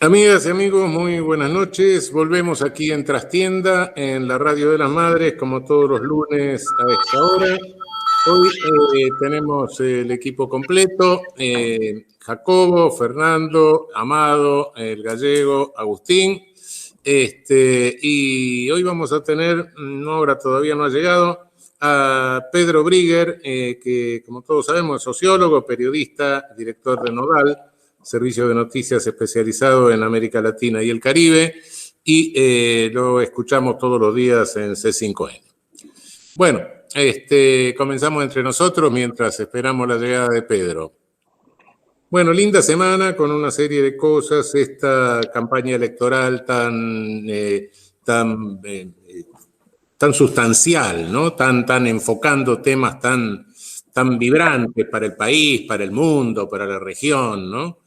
Amigas y amigos, muy buenas noches. Volvemos aquí en Trastienda, en la Radio de las Madres, como todos los lunes a esta hora. Hoy tenemos el equipo completo, Jacobo, Fernando, Amado, el gallego, Agustín. Y hoy vamos a tener, ahora todavía no ha llegado, a Pedro Brigger, que como todos sabemos es sociólogo, periodista, director de Nodal, servicio de noticias especializado en América Latina y el Caribe, y lo escuchamos todos los días en C5N. Bueno, comenzamos entre nosotros mientras esperamos la llegada de Pedro. Bueno, linda semana con una serie de cosas, esta campaña electoral tan sustancial, ¿no? Tan enfocando temas tan vibrantes para el país, para el mundo, para la región, ¿no?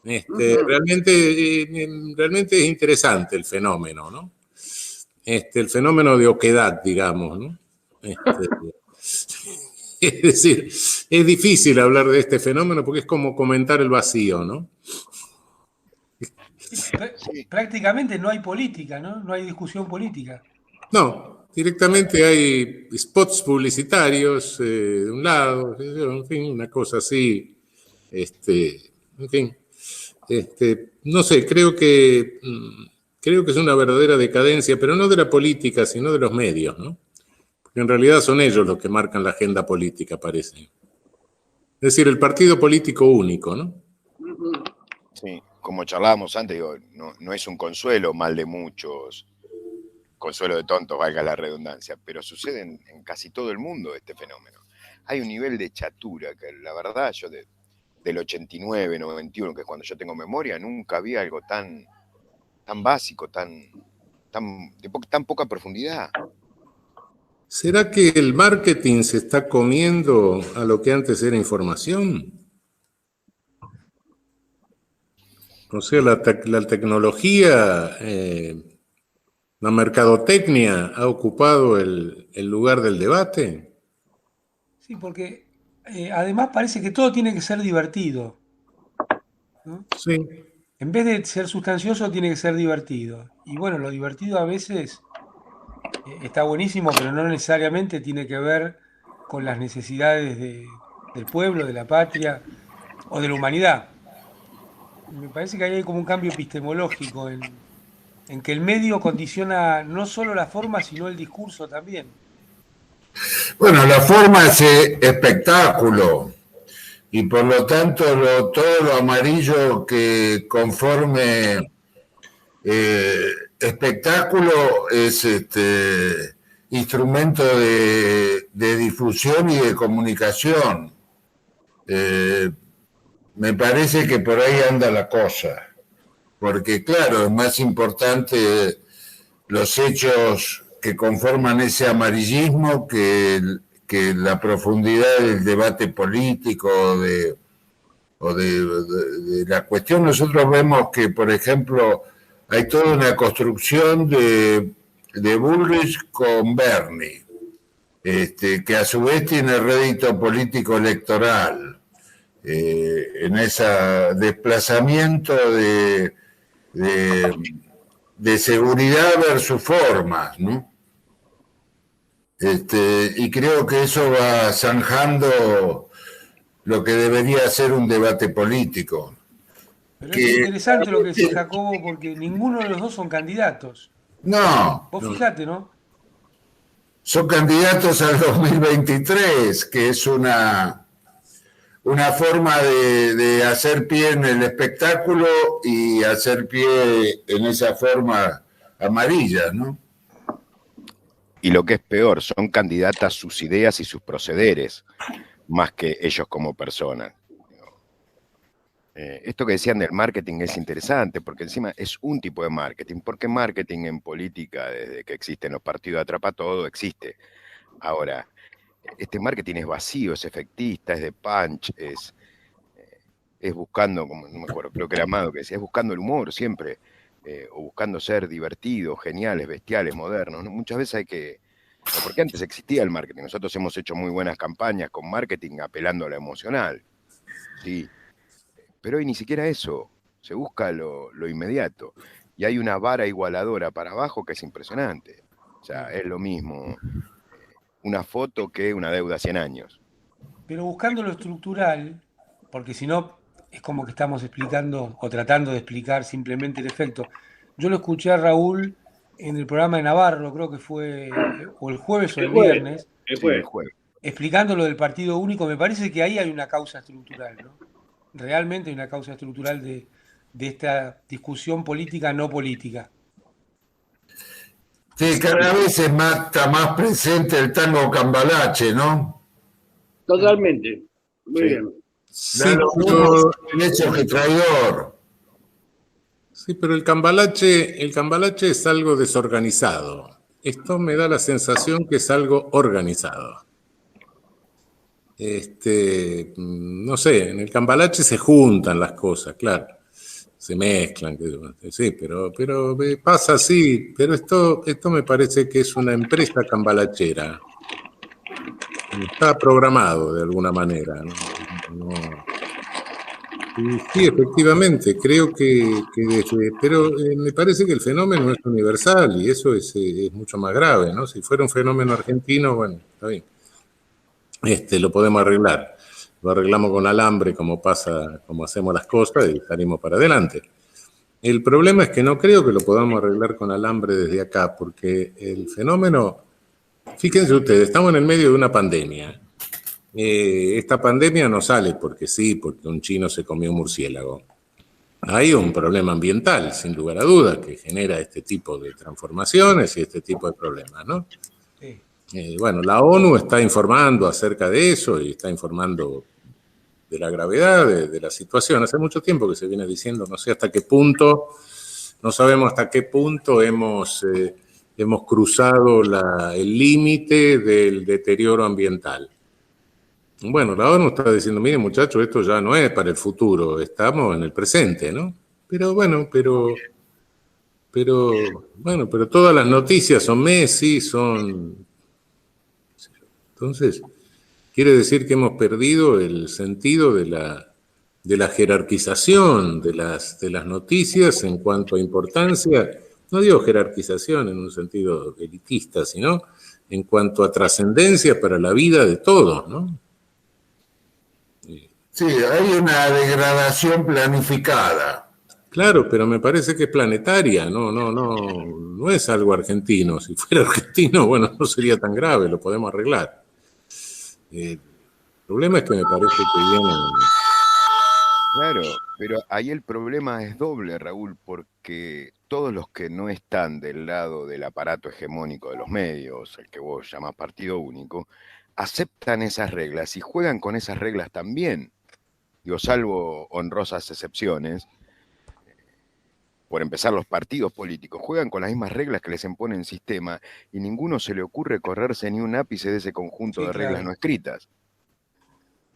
Realmente es interesante el fenómeno, ¿no? El fenómeno de oquedad, digamos, ¿no? Es decir, es difícil hablar de este fenómeno porque es como comentar el vacío, ¿no? Sí. Prácticamente no hay política, ¿no? No hay discusión política. No, directamente hay spots publicitarios de un lado, en fin, una cosa así, en fin, no sé, creo que es una verdadera decadencia, pero no de la política, sino de los medios, ¿no? Porque en realidad son ellos los que marcan la agenda política, parece. Es decir, el partido político único, ¿no? Sí, como charlábamos antes, digo, no es un consuelo mal de muchos, consuelo de tontos, valga la redundancia, pero sucede en casi todo el mundo este fenómeno. Hay un nivel de chatura que la verdad yo del 89, 91, que es cuando yo tengo memoria, nunca había algo tan básico, de tan poca profundidad. ¿Será que el marketing se está comiendo a lo que antes era información? O sea, la tecnología, la mercadotecnia ha ocupado el lugar del debate. Sí, porque además parece que todo tiene que ser divertido, ¿no? Sí. En vez de ser sustancioso, tiene que ser divertido. Y bueno, lo divertido a veces está buenísimo, pero no necesariamente tiene que ver con las necesidades del pueblo, de la patria o de la humanidad. Me parece que ahí hay como un cambio epistemológico en que el medio condiciona no solo la forma, sino el discurso también. Bueno, la forma es espectáculo y por lo tanto todo lo amarillo que conforme espectáculo es instrumento de difusión y de comunicación. Me parece que por ahí anda la cosa, porque claro, es más importante los hechos que conforman ese amarillismo que la profundidad del debate político o de la cuestión. Nosotros vemos que, por ejemplo, hay toda una construcción de Bullrich con Bernie, que a su vez tiene rédito político electoral, en ese desplazamiento de seguridad versus formas, ¿no? Y creo que eso va zanjando lo que debería ser un debate político. Pero es Que interesante lo que decís, Jacobo, porque ninguno de los dos son candidatos. no, Vos fijate, ¿no? son candidatos al 2023, que es una forma de hacer pie en el espectáculo y hacer pie en esa forma amarilla, ¿no? Y lo que es peor, son candidatas sus ideas y sus procederes, más que ellos como personas. Esto que decían del marketing es interesante, porque encima es un tipo de marketing, porque marketing en política, desde que existen los partidos de atrapa todo, existe. Ahora, este marketing es vacío, es efectista, es de punch, es buscando, como no me acuerdo, creo que era Amado que decía, es buscando el humor siempre, o buscando ser divertidos, geniales, bestiales, modernos, ¿no? Muchas veces hay que... Porque antes existía el marketing, nosotros hemos hecho muy buenas campañas con marketing apelando a lo emocional, ¿sí? Pero hoy ni siquiera eso se busca lo inmediato. Y hay una vara igualadora para abajo que es impresionante. O sea, es lo mismo una foto que una deuda a 100 años. Pero buscando lo estructural, porque si no es como que estamos explicando o tratando de explicar simplemente el efecto. Yo lo escuché a Raúl en el programa de Navarro, creo que fue o el jueves o el viernes, Sí, el jueves. explicando lo del partido único. Me parece que ahí hay una causa estructural, ¿no? Realmente hay una causa estructural de esta discusión política no política. Sí, cada vez está más presente el tango cambalache, ¿no? Totalmente. Muy Sí. bien. Sí, Da lo mismo derecho que traidor. sí, pero el cambalache es algo desorganizado. Esto me da la sensación que es algo organizado. No sé, en el cambalache se juntan las cosas, claro, se mezclan, sí, pero pasa así, pero esto me parece que es una empresa cambalachera. Está programado de alguna manera, ¿no? Y sí, efectivamente, creo pero me parece que el fenómeno es universal y eso es mucho más grave, ¿no? Si fuera un fenómeno argentino, bueno, está bien. Lo podemos arreglar. Lo arreglamos con alambre, como pasa, como hacemos las cosas y salimos para adelante. El problema es que no creo que lo podamos arreglar con alambre desde acá, porque el fenómeno, fíjense ustedes, estamos en el medio de una pandemia. Esta pandemia no sale porque sí, porque un chino se comió un murciélago. Hay un problema ambiental, sin lugar a dudas, que genera este tipo de transformaciones y este tipo de problemas, ¿no? Sí. Bueno, la ONU está informando acerca de eso y está informando de la gravedad de la situación. Hace mucho tiempo que se viene diciendo, no sé hasta qué punto, no sabemos hasta qué punto hemos cruzado el límite del deterioro ambiental. Bueno, la ONU está diciendo, miren muchachos, esto ya no es para el futuro, estamos en el presente, ¿no? Pero todas las noticias son Messi, Entonces, quiere decir que hemos perdido el sentido de la jerarquización de las noticias en cuanto a importancia. No digo jerarquización en un sentido elitista, sino en cuanto a trascendencia para la vida de todos, ¿no? Sí, hay una degradación planificada. Claro, pero me parece que es planetaria, no es algo argentino. Si fuera argentino, bueno, no sería tan grave, lo podemos arreglar. El problema es que me parece que viene... Claro, pero ahí el problema es doble, Raúl, porque todos los que no están del lado del aparato hegemónico de los medios, el que vos llamás partido único, aceptan esas reglas y juegan con esas reglas también. Digo, salvo honrosas excepciones, por empezar, los partidos políticos juegan con las mismas reglas que les impone el sistema y ninguno se le ocurre correrse ni un ápice de ese conjunto de reglas no escritas.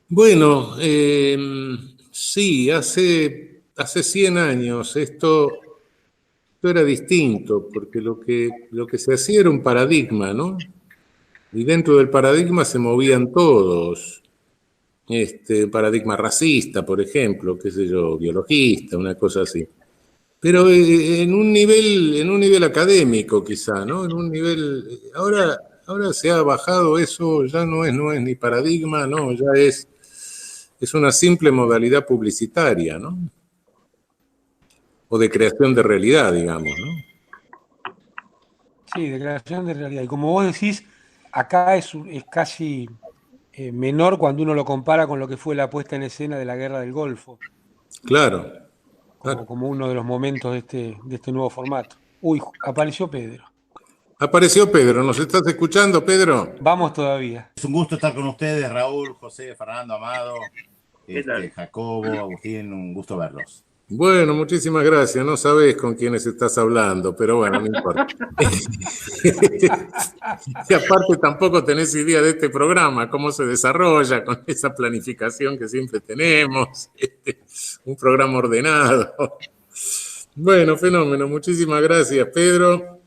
Bueno, sí, hace 100 años esto era distinto, porque lo que se hacía era un paradigma, ¿no? Y dentro del paradigma se movían todos. Paradigma racista, por ejemplo, qué sé yo, biologista, una cosa así. Pero en un nivel académico quizá, ¿no? En un nivel... Ahora se ha bajado eso, ya no es ni paradigma, no, ya es una simple modalidad publicitaria, ¿no? O de creación de realidad, digamos, ¿no? Sí, de creación de realidad. Y como vos decís, acá es casi menor cuando uno lo compara con lo que fue la puesta en escena de la Guerra del Golfo. Claro. Como uno de los momentos de este nuevo formato. Uy, apareció Pedro. Apareció Pedro, ¿nos estás escuchando, Pedro? Vamos todavía. Es un gusto estar con ustedes, Raúl, José, Fernando, Amado, ¿Qué tal? Jacobo, Agustín, un gusto verlos. Bueno, muchísimas gracias. No sabés con quiénes estás hablando, pero bueno, no importa. Y aparte tampoco tenés idea de este programa, cómo se desarrolla con esa planificación que siempre tenemos, un programa ordenado. Bueno, fenómeno. Muchísimas gracias, Pedro.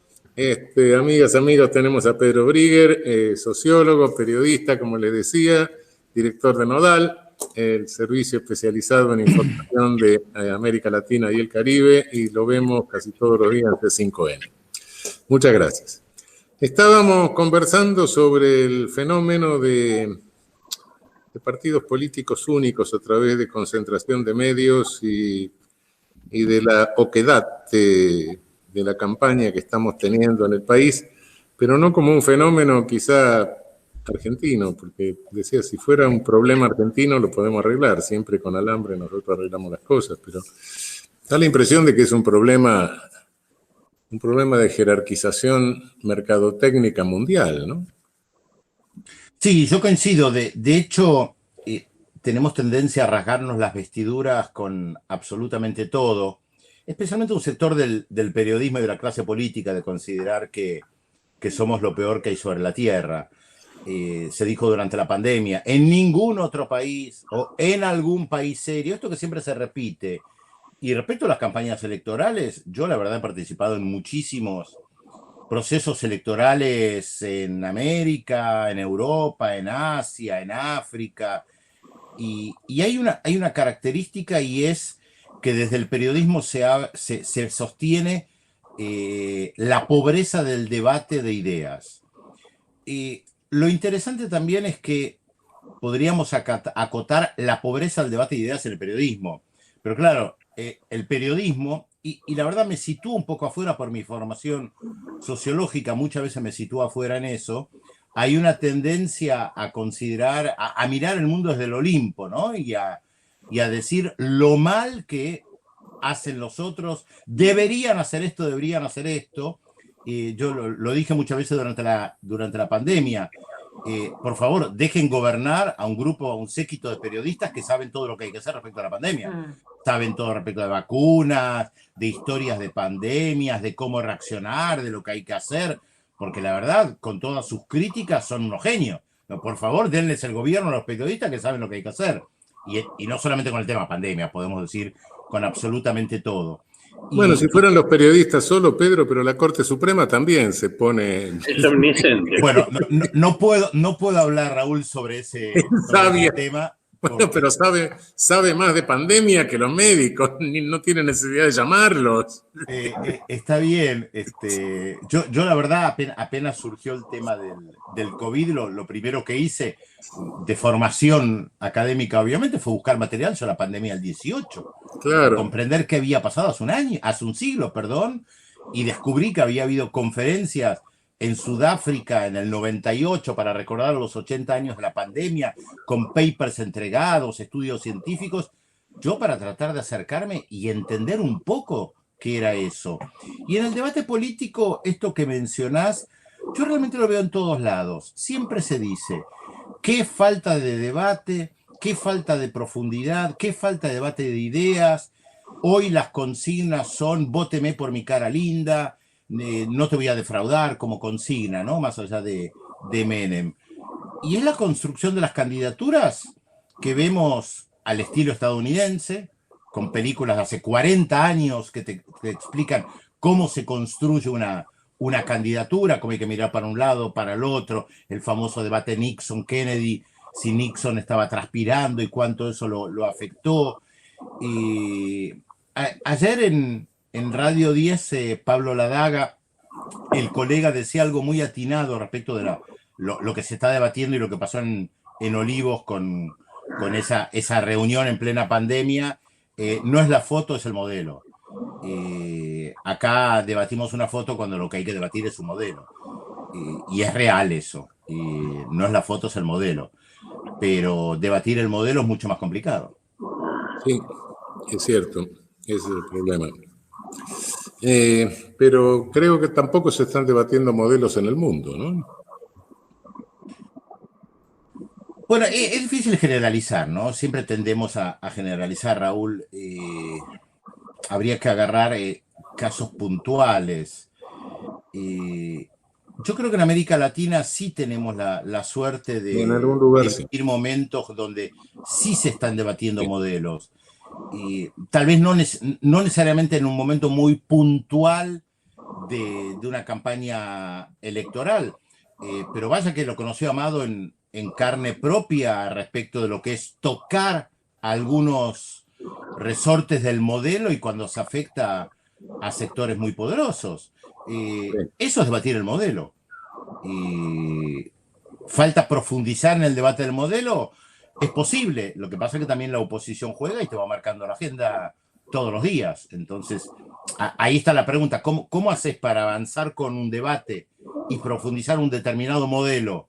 Amigas, amigos, tenemos a Pedro Brigger, sociólogo, periodista, como les decía, director de Nodal. el servicio especializado en información de América Latina y el Caribe, y lo vemos casi todos los días de 5N. Muchas gracias. Estábamos conversando sobre el fenómeno de partidos políticos únicos a través de concentración de medios y de la oquedad de la campaña que estamos teniendo en el país, pero no como un fenómeno quizá argentino, porque decía, si fuera un problema argentino lo podemos arreglar, siempre con alambre nosotros arreglamos las cosas, pero da la impresión de que es un problema de jerarquización mercadotécnica mundial, ¿no? Sí, yo coincido. De hecho, tenemos tendencia a rasgarnos las vestiduras con absolutamente todo, especialmente un sector del periodismo y de la clase política, de considerar que somos lo peor que hay sobre la tierra. Se dijo durante la pandemia, en ningún otro país o en algún país serio, esto que siempre se repite. Y respecto a las campañas electorales, yo la verdad he participado en muchísimos procesos electorales en América, en Europa, en Asia, en África, y hay una característica, y es que desde el periodismo se sostiene la pobreza del debate de ideas. Lo interesante también es que podríamos acotar la pobreza del debate de ideas en el periodismo, pero claro, el periodismo, y la verdad me sitúo un poco afuera por mi formación sociológica, muchas veces me sitúo afuera en eso, hay una tendencia a considerar, a mirar el mundo desde el Olimpo, ¿no? Y a decir lo mal que hacen los otros, deberían hacer esto, deberían hacer esto. Yo lo dije muchas veces durante la pandemia. Por favor, dejen gobernar a un grupo, a un séquito de periodistas que saben todo lo que hay que hacer respecto a la pandemia. Saben todo respecto de vacunas, de historias de pandemias, de cómo reaccionar, de lo que hay que hacer, porque la verdad, con todas sus críticas, son unos genios. Por favor, denles el gobierno a los periodistas que saben lo que hay que hacer. Y no solamente con el tema pandemia, podemos decir con absolutamente todo. Bueno, si fueran los periodistas solo, Pedro, pero la Corte Suprema también se pone... Es omnisciente. Bueno, no puedo hablar, Raúl, sobre ese tema. Bueno, pero sabe más de pandemia que los médicos, no tiene necesidad de llamarlos. Está bien. Yo la verdad, apenas surgió el tema del COVID, lo primero que hice de formación académica, obviamente, fue buscar material sobre la pandemia del 18. Claro. Comprender qué había pasado hace un siglo, y descubrí que había habido conferencias en Sudáfrica en el 98 para recordar los 80 años de la pandemia, con papers entregados, estudios científicos, yo para tratar de acercarme y entender un poco qué era eso. Y en el debate político, esto que mencionás, yo realmente lo veo en todos lados. Siempre se dice, qué falta de debate, qué falta de profundidad, qué falta de debate de ideas. Hoy las consignas son, vóteme por mi cara linda, no te voy a defraudar como consigna, ¿no? Más allá de Menem. Y es la construcción de las candidaturas que vemos al estilo estadounidense, con películas de hace 40 años que te explican cómo se construye una candidatura, cómo hay que mirar para un lado, para el otro, el famoso debate Nixon-Kennedy, si Nixon estaba transpirando y cuánto eso lo afectó. Ayer en Radio 10, Pablo Ladaga, el colega, decía algo muy atinado respecto de lo que se está debatiendo y lo que pasó en Olivos con esa reunión en plena pandemia. No es la foto, es el modelo. Acá debatimos una foto cuando lo que hay que debatir es un modelo. Y es real eso. No es la foto, es el modelo. Pero debatir el modelo es mucho más complicado. Sí, es cierto. Ese es el problema. Pero creo que tampoco se están debatiendo modelos en el mundo, ¿no? Bueno, es difícil generalizar, ¿no? Siempre tendemos a generalizar, Raúl. Habría que agarrar casos puntuales. Yo creo que en América Latina sí tenemos la suerte de vivir momentos donde sí se están debatiendo modelos. Tal vez no necesariamente en un momento muy puntual de una campaña electoral, pero vaya que lo conoció Amado en en carne propia respecto de lo que es tocar algunos resortes del modelo y cuando se afecta a sectores muy poderosos. Eso es debatir el modelo. Falta profundizar en el debate del modelo. Es posible. Lo que pasa es que también la oposición juega y te va marcando la agenda todos los días. Entonces, ahí está la pregunta. ¿Cómo haces para avanzar con un debate y profundizar un determinado modelo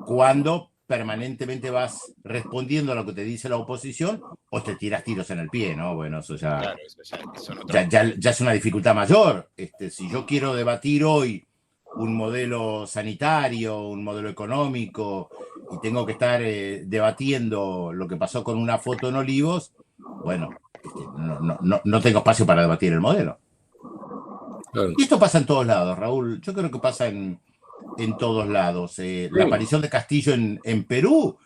cuando permanentemente vas respondiendo a lo que te dice la oposición o te tiras tiros en el pie, ¿no? Bueno, eso ya, Claro, ya es una dificultad mayor. Si yo quiero debatir hoy un modelo sanitario, un modelo económico, y tengo que estar debatiendo lo que pasó con una foto en Olivos, bueno, no tengo espacio para debatir el modelo. Claro. Y esto pasa en todos lados, Raúl. Yo creo que pasa en todos lados. La aparición de Castillo en Perú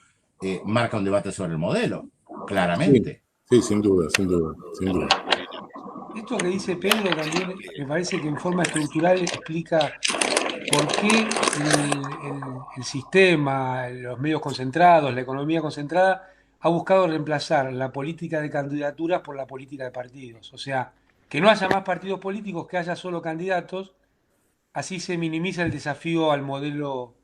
marca un debate sobre el modelo, claramente. Sí, sin duda, sin duda, sin duda. Esto que dice Pedro también me parece que en forma estructural explica por qué el sistema, los medios concentrados, la economía concentrada, ha buscado reemplazar la política de candidaturas por la política de partidos. O sea, que no haya más partidos políticos, que haya solo candidatos, así se minimiza el desafío al modelo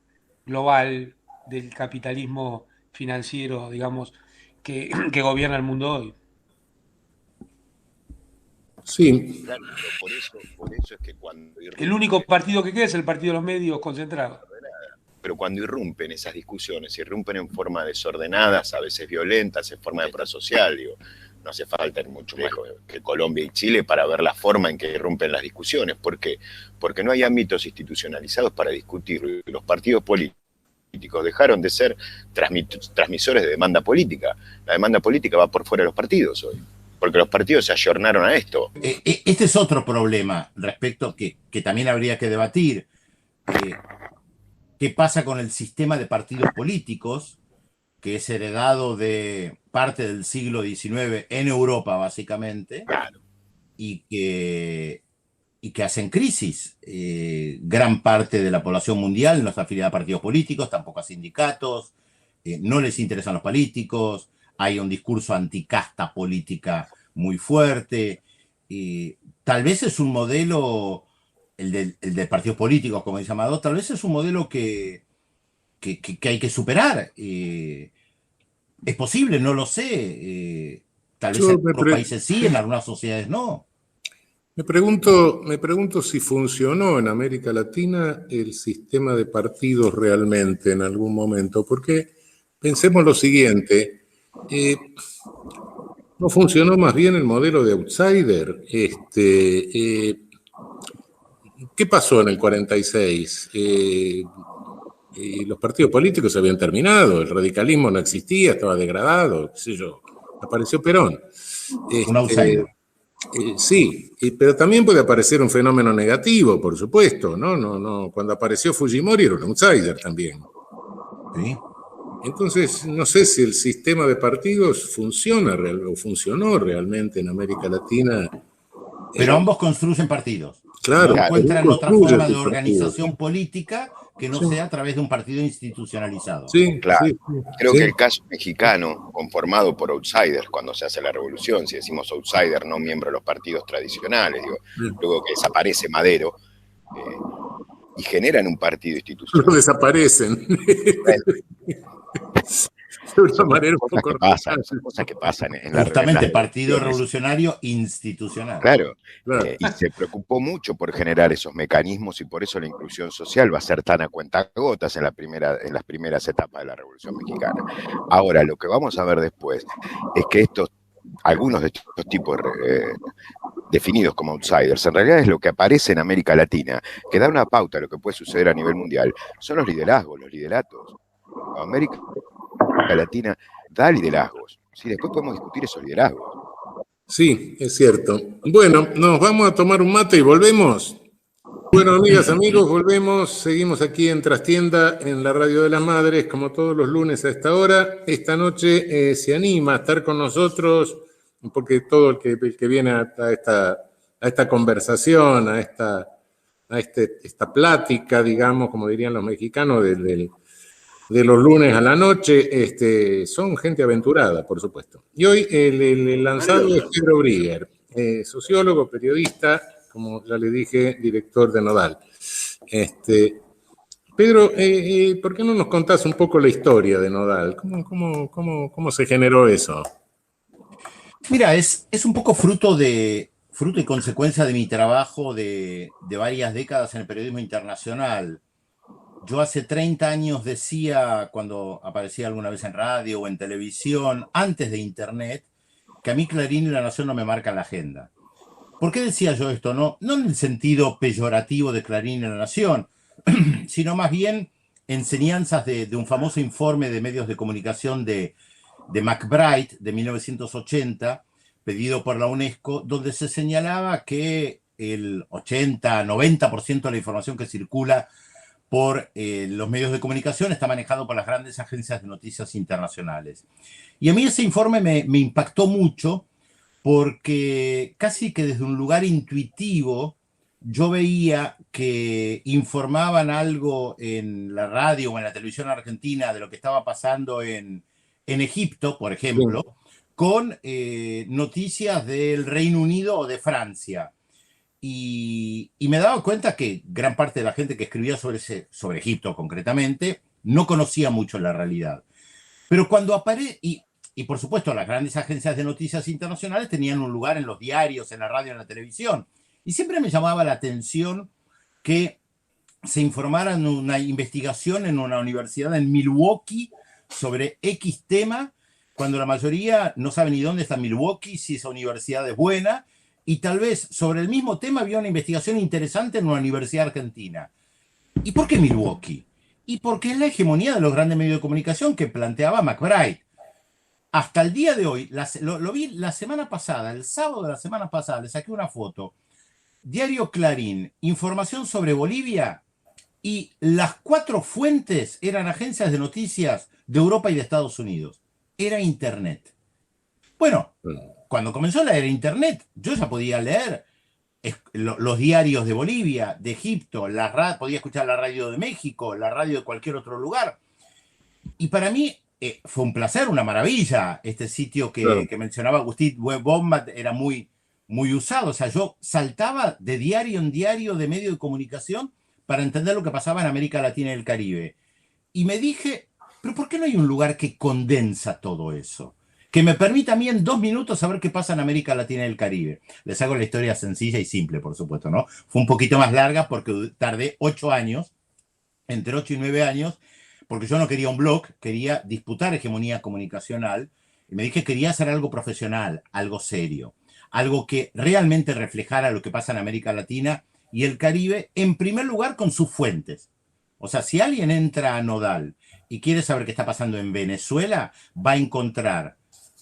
global del capitalismo financiero, digamos, que gobierna el mundo hoy. Sí. Claro, pero por eso es que cuando El único partido que queda es el partido de los medios concentrados. pero cuando irrumpen esas discusiones, irrumpen en forma desordenadas, a veces violentas, en forma de prosocial, digo, no hace falta ir mucho lejos que Colombia y Chile para ver la forma en que irrumpen las discusiones. ¿Por qué? Porque no hay ámbitos institucionalizados para discutir. Los partidos políticos dejaron de ser transmisores de demanda política. La demanda política va por fuera de los partidos hoy, porque los partidos se ayornaron a esto. Este es otro problema respecto que también habría que debatir. ¿Qué pasa con el sistema de partidos políticos, que es heredado de parte del siglo XIX en Europa, básicamente, Claro. y que hacen crisis? Gran parte de la población mundial no está afiliada a partidos políticos, tampoco a sindicatos, no les interesan los políticos, hay un discurso anticasta política muy fuerte. Tal vez es un modelo, el de partidos políticos, como dice Amado, tal vez es un modelo que hay que superar. Es posible, no lo sé. Tal vez en otros países sí, en algunas sociedades no. Me pregunto si funcionó en América Latina el sistema de partidos realmente en algún momento, porque pensemos lo siguiente, ¿no funcionó más bien el modelo de outsider? ¿Qué pasó en el 46? Los partidos políticos se habían terminado, el radicalismo no existía, estaba degradado, qué sé yo, apareció Perón. Un outsider. Sí, pero también puede aparecer un fenómeno negativo, por supuesto, ¿no? Cuando apareció Fujimori era un outsider también. Sí. Entonces, no sé si el sistema de partidos funciona o funcionó realmente en América Latina. Pero ambos construyen partidos. Claro. Encuentran otra forma de organización política que no sea a través de un partido institucionalizado. Sí, claro. Sí, Creo sí. que el caso mexicano, conformado por outsiders, cuando se hace la revolución, si decimos outsider, no miembro de los partidos tradicionales, digo, luego que desaparece Madero, y generan un partido institucional. Los desaparecen. De una manera un poco son cosas que pasan en la Justamente, Partido Revolucionario Institucional. Claro, Claro. Y se preocupó mucho por generar esos mecanismos y por eso la inclusión social va a ser tan a cuentagotas en las primeras etapas de la Revolución Mexicana. Ahora, lo que vamos a ver después es que algunos de estos tipos definidos como outsiders, en realidad es lo que aparece en América Latina, que da una pauta a lo que puede suceder a nivel mundial, son los liderazgos, los lideratos. América Latina da liderazgos. ¿Sí? Después podemos discutir esos liderazgos. Sí, es cierto. Bueno, nos vamos a tomar un mate y volvemos. Bueno, amigas, amigos, volvemos. Seguimos aquí en Trastienda, en la Radio de las Madres, como todos los lunes a esta hora. Esta noche se anima a estar con nosotros, porque todo el que viene a esta conversación, a esta plática, digamos, como dirían los mexicanos, de los lunes a la noche, son gente aventurada, por supuesto. Y hoy el lanzado es Pedro Brigger, sociólogo, periodista, como ya le dije, director de Nodal. Pedro, ¿por qué no nos contás un poco la historia de Nodal? ¿Cómo se generó eso? Mira, es un poco fruto y consecuencia de mi trabajo de varias décadas en el periodismo internacional. Yo hace 30 años decía, cuando aparecía alguna vez en radio o en televisión, antes de Internet, que a mí Clarín y La Nación no me marcan la agenda. ¿Por qué decía yo esto? No en el sentido peyorativo de Clarín y La Nación, sino más bien enseñanzas de un famoso informe de medios de comunicación de McBride de 1980, pedido por la UNESCO, donde se señalaba que el 80-90% de la información que circula por los medios de comunicación está manejado por las grandes agencias de noticias internacionales. Y a mí ese informe me impactó mucho porque casi que desde un lugar intuitivo yo veía que informaban algo en la radio o en la televisión argentina de lo que estaba pasando en Egipto, por ejemplo, con noticias del Reino Unido o de Francia. Y me daba cuenta que gran parte de la gente que escribía sobre Egipto concretamente no conocía mucho la realidad. Pero cuando aparece, y por supuesto las grandes agencias de noticias internacionales tenían un lugar en los diarios, en la radio, en la televisión. Y siempre me llamaba la atención que se informara en una investigación en una universidad en Milwaukee sobre X tema, cuando la mayoría no sabe ni dónde está Milwaukee, si esa universidad es buena, y tal vez sobre el mismo tema había una investigación interesante en una universidad argentina. ¿Y por qué Milwaukee? Y porque es la hegemonía de los grandes medios de comunicación que planteaba McBride. Hasta el día de hoy, lo vi la semana pasada, el sábado de la semana pasada, le saqué una foto. Diario Clarín, información sobre Bolivia, y las 4 fuentes eran agencias de noticias de Europa y de Estados Unidos. Era Internet. Bueno, cuando comenzó la era Internet, yo ya podía leer los diarios de Bolivia, de Egipto, podía escuchar la radio de México, la radio de cualquier otro lugar. Y para mí fue un placer, una maravilla. Este sitio que mencionaba Agustín, Webbombat, era muy usado. O sea, yo saltaba de diario en diario de medio de comunicación para entender lo que pasaba en América Latina y el Caribe. Y me dije, ¿pero por qué no hay un lugar que condensa todo eso? Que me permita a mí en 2 minutos saber qué pasa en América Latina y el Caribe. Les hago la historia sencilla y simple, por supuesto, ¿no? Fue un poquito más larga porque tardé 8 años, entre 8 y 9 años, porque yo no quería un blog, quería disputar hegemonía comunicacional, y me dije que quería hacer algo profesional, algo serio, algo que realmente reflejara lo que pasa en América Latina y el Caribe, en primer lugar con sus fuentes. O sea, si alguien entra a Nodal y quiere saber qué está pasando en Venezuela, va a encontrar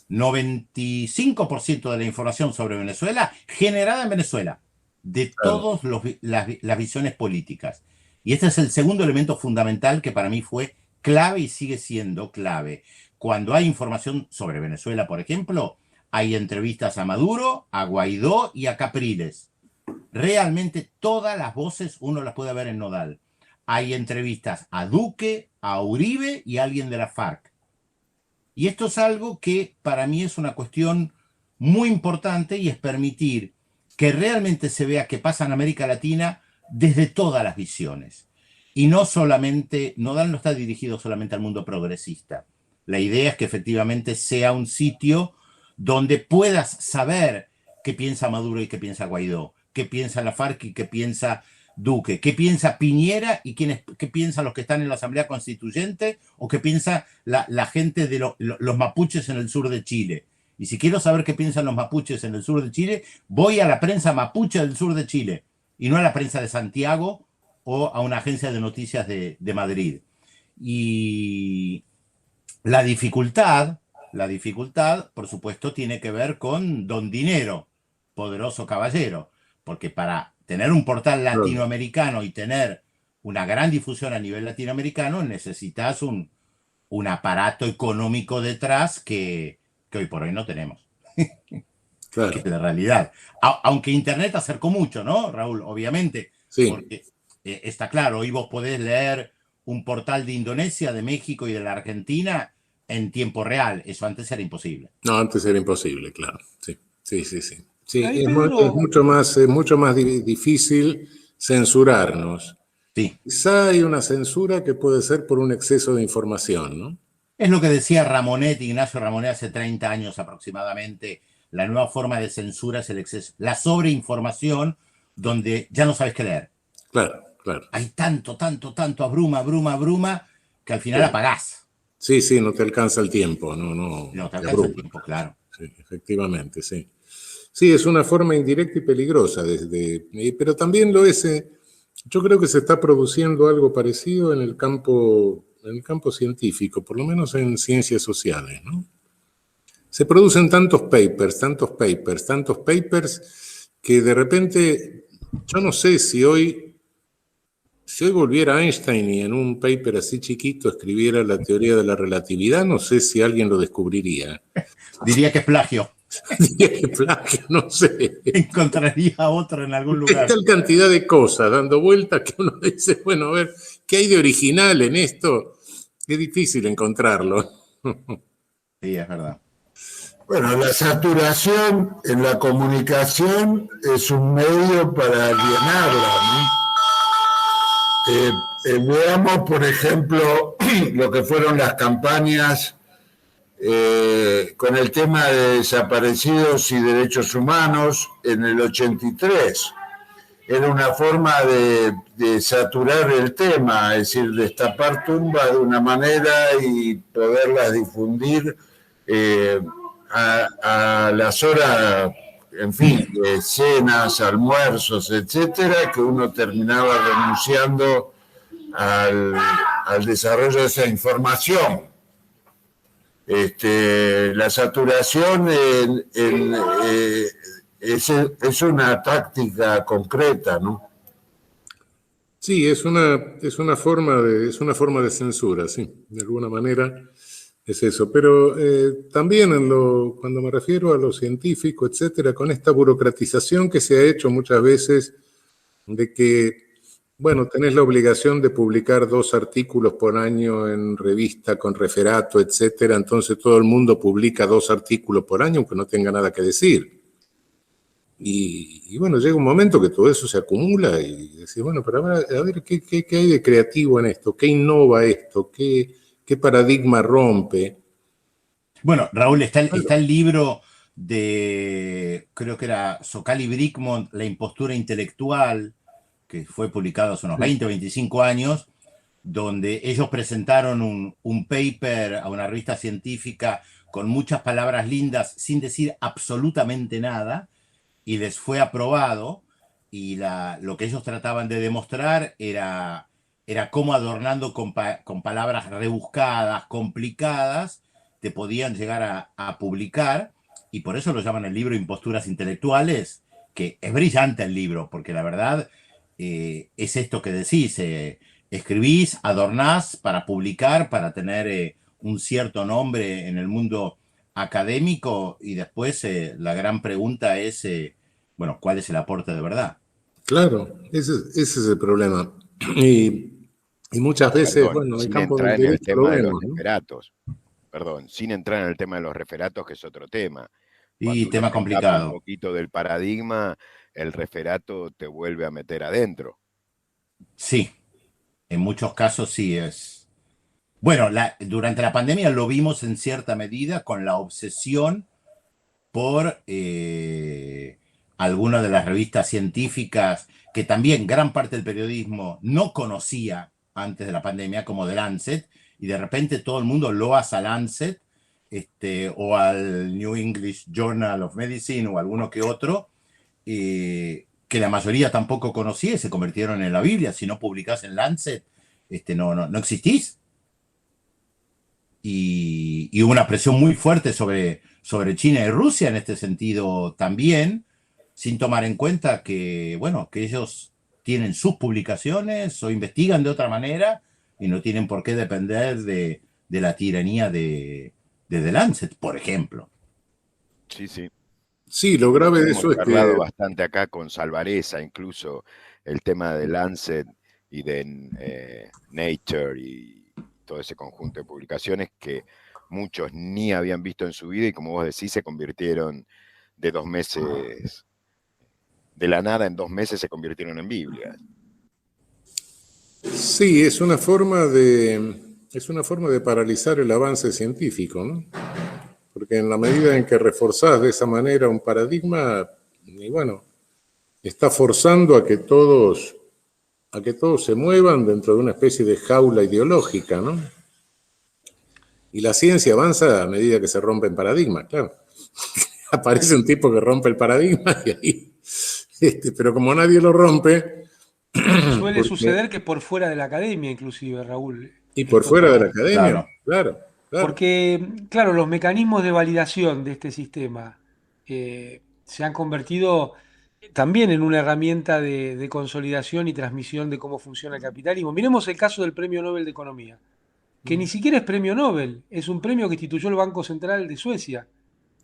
95% de la información sobre Venezuela generada en Venezuela, de todas las visiones políticas. Y este es el segundo elemento fundamental que para mí fue clave y sigue siendo clave. Cuando hay información sobre Venezuela, por ejemplo, hay entrevistas a Maduro, a Guaidó y a Capriles. Realmente todas las voces uno las puede ver en Nodal. Hay entrevistas a Duque, a Uribe y a alguien de la FARC. Y esto es algo que para mí es una cuestión muy importante y es permitir que realmente se vea qué pasa en América Latina desde todas las visiones. Y no solamente, Nodal no está dirigido solamente al mundo progresista. La idea es que efectivamente sea un sitio donde puedas saber qué piensa Maduro y qué piensa Guaidó, qué piensa la FARC y qué piensa Duque, qué piensa Piñera y qué piensan los que están en la Asamblea Constituyente o qué piensa la gente de los mapuches en el sur de Chile. Y si quiero saber qué piensan los mapuches en el sur de Chile, voy a la prensa mapuche del sur de Chile y no a la prensa de Santiago o a una agencia de noticias de Madrid. Y la dificultad, por supuesto, tiene que ver con Don Dinero, poderoso caballero, porque para tener un portal latinoamericano y tener una gran difusión a nivel latinoamericano necesitas un aparato económico detrás que hoy por hoy no tenemos. Claro. Que es la realidad. Aunque Internet acercó mucho, ¿no, Raúl? Obviamente. Sí. Porque está claro, hoy vos podés leer un portal de Indonesia, de México y de la Argentina en tiempo real. Eso antes era imposible. No, antes era imposible, claro. Sí, sí, sí, sí. Sí, Ahí, es Pedro, mucho más difícil censurarnos. Sí. Quizá hay una censura que puede ser por un exceso de información, ¿no? Es lo que decía Ramonet, Ignacio Ramonet, hace 30 años aproximadamente. La nueva forma de censura es el exceso, la sobreinformación, donde ya no sabes qué leer. Claro, claro. Hay tanto, abruma, que al final Sí. apagás. Sí, sí, no te alcanza el tiempo, no, No te te alcanza abruma. el tiempo, claro. Sí, efectivamente, sí. Sí, es una forma indirecta y peligrosa, pero también lo es. Yo creo que se está produciendo algo parecido en el campo científico, por lo menos en ciencias sociales, ¿no? Se producen tantos papers, que de repente, yo no sé si hoy volviera Einstein y en un paper así chiquito escribiera la teoría de la relatividad, no sé si alguien lo descubriría. Diría que es plagio. Diría que plagio, no sé. Encontraría otro en algún Hay lugar. tal cantidad de cosas dando vueltas que uno dice, bueno, a ver, ¿qué hay de original en esto? Es difícil encontrarlo. Sí, es verdad. Bueno, la saturación en la comunicación es un medio para alienarla, ¿no? Veamos, por ejemplo, lo que fueron las campañas con el tema de desaparecidos y derechos humanos en el 83. Era una forma de saturar el tema, es decir, destapar tumbas de una manera y poderlas difundir a las horas, en fin, de cenas, almuerzos, etcétera, que uno terminaba renunciando al desarrollo de esa información. La saturación es una táctica concreta, ¿no? Sí, es una forma de censura, sí, de alguna manera es eso. Pero también cuando me refiero a lo científico, etcétera, con esta burocratización que se ha hecho muchas veces de que, bueno, tenés la obligación de publicar 2 artículos por año en revista con referato, etcétera, entonces todo el mundo publica 2 artículos por año aunque no tenga nada que decir. Y bueno, llega un momento que todo eso se acumula y decís, bueno, pero a ver ¿qué hay de creativo en esto? ¿Qué innova esto? ¿Qué paradigma rompe? Bueno, Raúl, está el libro de, creo que era Sokal y Brickmont, La impostura intelectual, que fue publicado hace unos 20 o 25 años, donde ellos presentaron un paper a una revista científica con muchas palabras lindas, sin decir absolutamente nada, y les fue aprobado, y lo que ellos trataban de demostrar era cómo adornando con palabras rebuscadas, complicadas, te podían llegar a publicar, y por eso lo llaman el libro Imposturas Intelectuales, que es brillante el libro, porque la verdad es esto que decís, escribís, adornás para publicar, para tener un cierto nombre en el mundo académico, y después la gran pregunta es, bueno, ¿cuál es el aporte de verdad? Claro, ese es el problema. Y muchas veces, Perdón, bueno, en el sin campo entrar del en el derecho lo tema de los vemos, ¿no? referatos. Perdón, sin entrar en el tema de los referatos, que es otro tema. Y Cuando uno tema se escapa un complicado. poquito del paradigma, el referato te vuelve a meter adentro. Sí, en muchos casos sí es. Bueno, durante la pandemia lo vimos en cierta medida con la obsesión por algunas de las revistas científicas que también gran parte del periodismo no conocía antes de la pandemia, como The Lancet, y de repente todo el mundo loas a Lancet, o al New English Journal of Medicine o alguno que otro, que la mayoría tampoco conocía y se convirtieron en la Biblia. Si no publicás en Lancet, no existís. Y hubo una presión muy fuerte sobre China y Rusia en este sentido también, sin tomar en cuenta que, bueno, que ellos tienen sus publicaciones o investigan de otra manera y no tienen por qué depender de la tiranía de The Lancet, por ejemplo. Sí, sí. Sí, lo grave de Hemos eso es charlado que, bastante acá con Salvareza, incluso el tema de Lancet, y de Nature y todo ese conjunto de publicaciones que muchos ni habían visto en su vida y, como vos decís, se convirtieron de 2 meses, de la nada en 2 meses se convirtieron en Biblias. Sí, es una forma de paralizar el avance científico, ¿no? Porque en la medida en que reforzás de esa manera un paradigma, y bueno, está forzando a que todos se muevan dentro de una especie de jaula ideológica, ¿no? Y la ciencia avanza a medida que se rompen paradigmas, claro. Aparece un tipo que rompe el paradigma y ahí, pero como nadie lo rompe, Suele suceder que por fuera de la academia, inclusive, Raúl. y por fuera de la academia, claro. Porque, claro, los mecanismos de validación de este sistema se han convertido también en una herramienta de consolidación y transmisión de cómo funciona el capitalismo. Miremos el caso del Premio Nobel de Economía, que ni siquiera es premio Nobel, es un premio que instituyó el Banco Central de Suecia.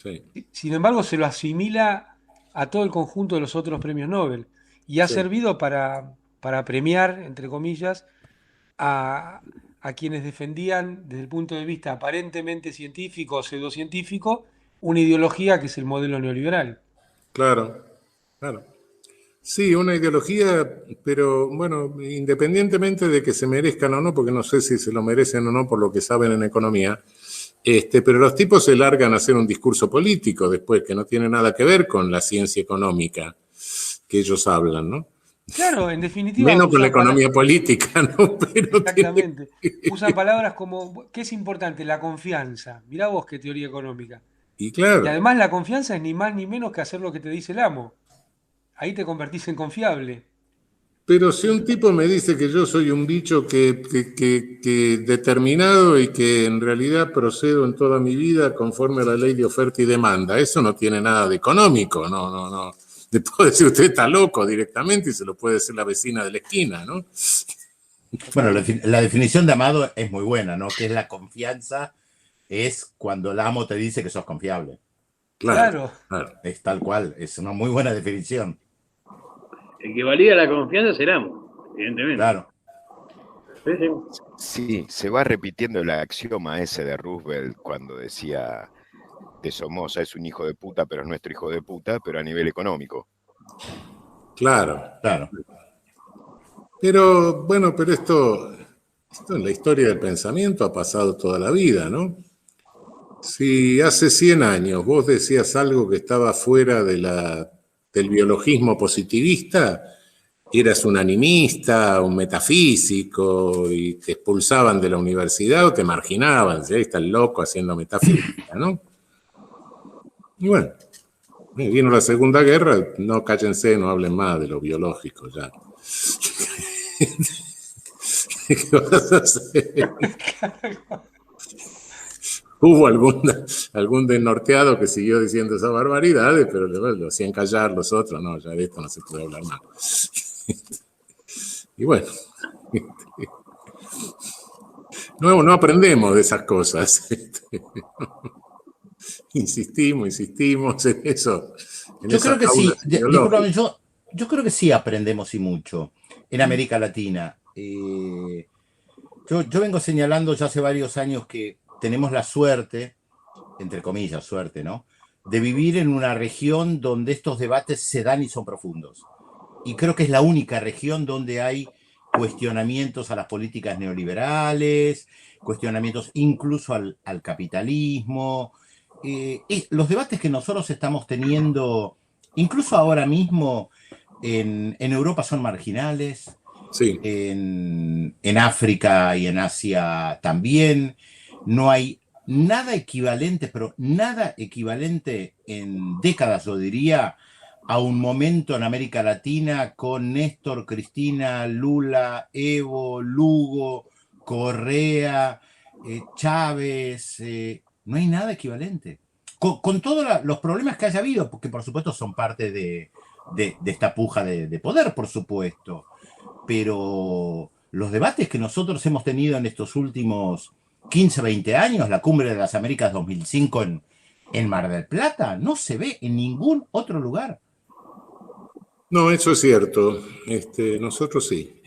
Sí. Sin embargo, se lo asimila a todo el conjunto de los otros premios Nobel y ha servido para premiar, entre comillas, a quienes defendían desde el punto de vista aparentemente científico o pseudocientífico una ideología que es el modelo neoliberal. Claro. Sí, una ideología, pero bueno, independientemente de que se merezcan o no, porque no sé si se lo merecen o no por lo que saben en economía, pero los tipos se largan a hacer un discurso político después, que no tiene nada que ver con la ciencia económica que ellos hablan, ¿no? Claro, en definitiva. Menos con la economía política, ¿no? Pero exactamente. Usan palabras como, ¿qué es importante? La confianza. Mirá vos qué teoría económica. Y claro. Y además la confianza es ni más ni menos que hacer lo que te dice el amo. Ahí te convertís en confiable. Pero si un tipo me dice que yo soy un bicho que determinado y que en realidad procedo en toda mi vida conforme a la ley de oferta y demanda, eso no tiene nada de económico, no. Le puedo decir, usted está loco directamente y se lo puede decir la vecina de la esquina, ¿no? Bueno, la definición de amado es muy buena, ¿no? Que es la confianza, es cuando el amo te dice que sos confiable. Claro. Es tal cual, es una muy buena definición. El que valida la confianza es el amo, evidentemente. Claro. Sí, se va repitiendo el axioma ese de Roosevelt cuando decía de Somoza es un hijo de puta, pero es nuestro hijo de puta, pero a nivel económico. Claro. Pero bueno, esto en la historia del pensamiento ha pasado toda la vida, ¿no? Si hace 100 años vos decías algo que estaba fuera del biologismo positivista, eras un animista, un metafísico, y te expulsaban de la universidad o te marginaban, ¿sí? Ahí está el loco haciendo metafísica, ¿no? Y bueno, vino la Segunda Guerra, no cállense, no hablen más de lo biológico ya. ¿Qué vas a hacer? Hubo algún desnorteado que siguió diciendo esas barbaridades, pero lo hacían callar los otros. No, ya de esto no se puede hablar más. Y bueno, no aprendemos de esas cosas. Insistimos en eso. Yo creo que sí, discúlpame, yo creo que sí aprendemos y mucho en América Latina. Yo vengo señalando ya hace varios años que tenemos la suerte, entre comillas, suerte, ¿no?, de vivir en una región donde estos debates se dan y son profundos. Y creo que es la única región donde hay cuestionamientos a las políticas neoliberales, cuestionamientos incluso al capitalismo. Los debates que nosotros estamos teniendo, incluso ahora mismo en Europa, son marginales. Sí. En África y en Asia también. No hay nada equivalente, pero nada equivalente en décadas, yo diría, a un momento en América Latina con Néstor, Cristina, Lula, Evo, Lugo, Correa, Chávez. No hay nada equivalente. Con todos los problemas que haya habido, porque por supuesto son parte de esta puja de poder, por supuesto. Pero los debates que nosotros hemos tenido en estos últimos 15, 20 años, la Cumbre de las Américas 2005 en Mar del Plata, no se ve en ningún otro lugar. No, eso es cierto. Nosotros sí.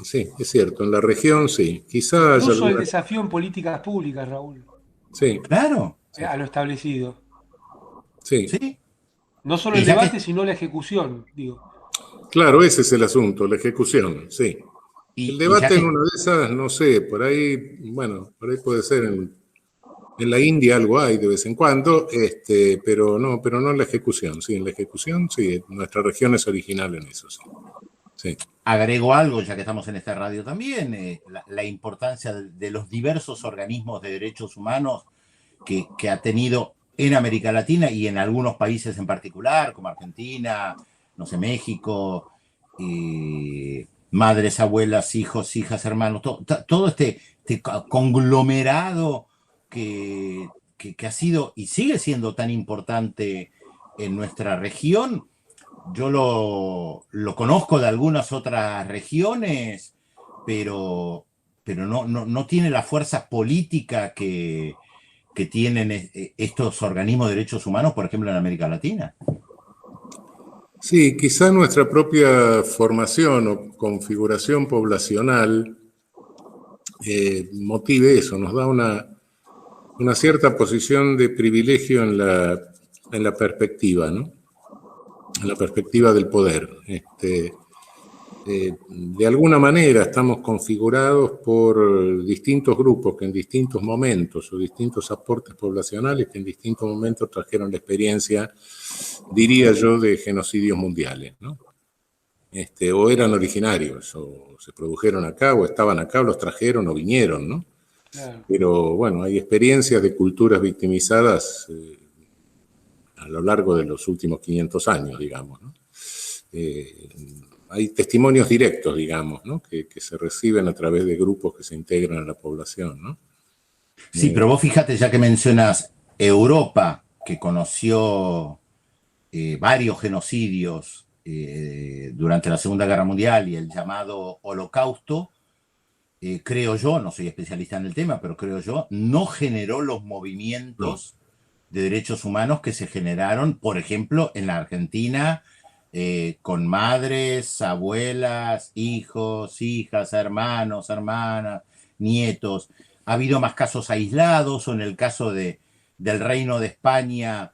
Sí, es cierto. En la región sí. Quizás haya Incluso el alguna. desafío en políticas públicas, Raúl, Sí, Claro, sí, a lo establecido. sí. sí. No solo Y el ya que, debate, sino la ejecución, digo. Claro, ese es el asunto, la ejecución, sí. El y ya debate en que una de esas, no sé, por ahí, bueno, por ahí puede ser en la India algo hay de vez en cuando, pero no en la ejecución, sí, en la ejecución, sí, nuestra región es original en eso, sí. Sí. agrego algo, ya que estamos en esta radio también, la importancia de los diversos organismos de derechos humanos que ha tenido en América Latina y en algunos países en particular, como Argentina, no sé, México, madres, abuelas, hijos, hijas, hermanos, todo este conglomerado que ha sido y sigue siendo tan importante en nuestra región. Yo lo conozco de algunas otras regiones, pero no tiene la fuerza política que tienen estos organismos de derechos humanos, por ejemplo, en América Latina. Sí, quizá nuestra propia formación o configuración poblacional motive eso, nos da una cierta posición de privilegio en la perspectiva, ¿no? En la perspectiva del poder. De alguna manera estamos configurados por distintos grupos que en distintos momentos o distintos aportes poblacionales que en distintos momentos trajeron la experiencia, diría yo, de genocidios mundiales, ¿no? O eran originarios, o se produjeron acá, o estaban acá, o los trajeron, o vinieron, ¿no? Claro. Pero bueno, hay experiencias de culturas victimizadas a lo largo de los últimos 500 años, digamos, ¿no? Eh, Hay testimonios directos, digamos, ¿no? Que se reciben a través de grupos que se integran a la población, ¿no? Sí, pero vos fíjate, ya que mencionas Europa, que conoció varios genocidios durante la Segunda Guerra Mundial y el llamado Holocausto, creo yo, no soy especialista en el tema, pero creo yo, no generó los No. movimientos de derechos humanos que se generaron, por ejemplo, en la Argentina, con madres, abuelas, hijos, hijas, hermanos, hermanas, nietos. Ha habido más casos aislados o en el caso del Reino de España,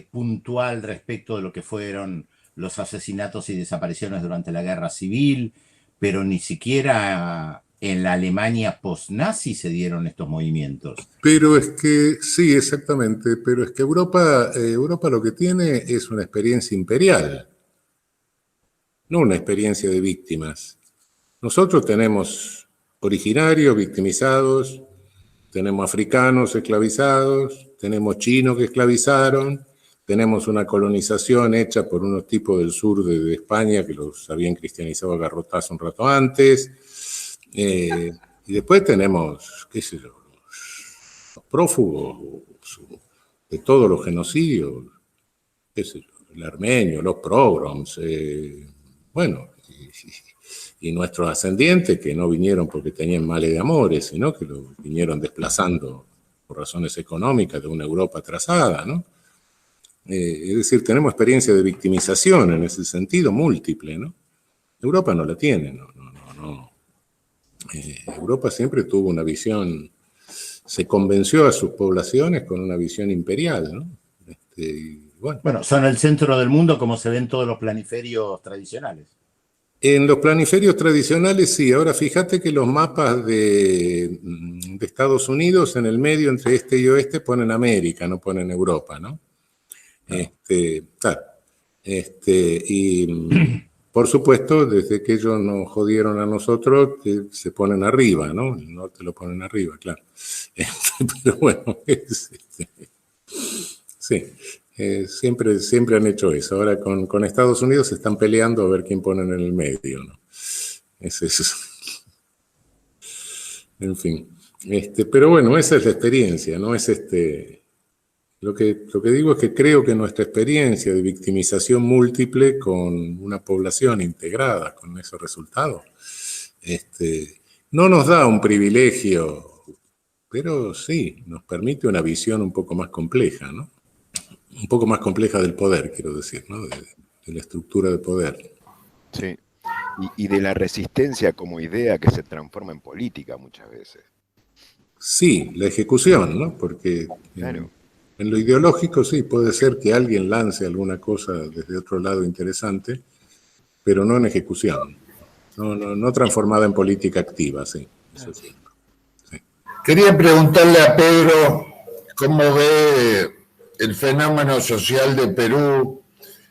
puntual respecto de lo que fueron los asesinatos y desapariciones durante la Guerra Civil, pero ni siquiera en la Alemania post-nazi se dieron estos movimientos. Pero es que, sí, exactamente, pero es que Europa lo que tiene es una experiencia imperial, no una experiencia de víctimas. Nosotros tenemos originarios victimizados, tenemos africanos esclavizados, tenemos chinos que esclavizaron, tenemos una colonización hecha por unos tipos del sur de España que los habían cristianizado a garrotazo un rato antes. Y después tenemos, qué sé yo, los prófugos de todos los genocidios, qué sé yo, el armenio, los pogroms, bueno, y nuestros ascendientes que no vinieron porque tenían males de amores, sino que lo vinieron desplazando por razones económicas de una Europa atrasada, ¿no? Es decir, tenemos experiencia de victimización en ese sentido múltiple, ¿no? Europa no la tiene, no. Europa siempre tuvo una visión, se convenció a sus poblaciones con una visión imperial, ¿no? Y bueno. Bueno, son el centro del mundo como se ven todos los planiferios tradicionales. En los planiferios tradicionales, sí. Ahora fíjate que los mapas de Estados Unidos en el medio entre este y oeste ponen América, no ponen Europa, ¿no? Claro. Y por supuesto, desde que ellos nos jodieron a nosotros, se ponen arriba, ¿no? El norte lo ponen arriba, claro. Pero bueno, sí. Siempre han hecho eso. Ahora con Estados Unidos se están peleando a ver quién ponen en el medio, ¿no? Es eso. En fin. Pero bueno, esa es la experiencia, ¿no? Lo que digo es que creo que nuestra experiencia de victimización múltiple con una población integrada con esos resultados, no nos da un privilegio, pero sí nos permite una visión un poco más compleja, ¿no? Un poco más compleja del poder, quiero decir, ¿no? De la estructura de poder. Sí. Y de la resistencia como idea que se transforma en política muchas veces. Sí, la ejecución, ¿no? Porque Claro. en lo ideológico sí, puede ser que alguien lance alguna cosa desde otro lado interesante, pero no en ejecución. No transformada en política activa, sí. Eso sí. Quería preguntarle a Pedro cómo ve el fenómeno social de Perú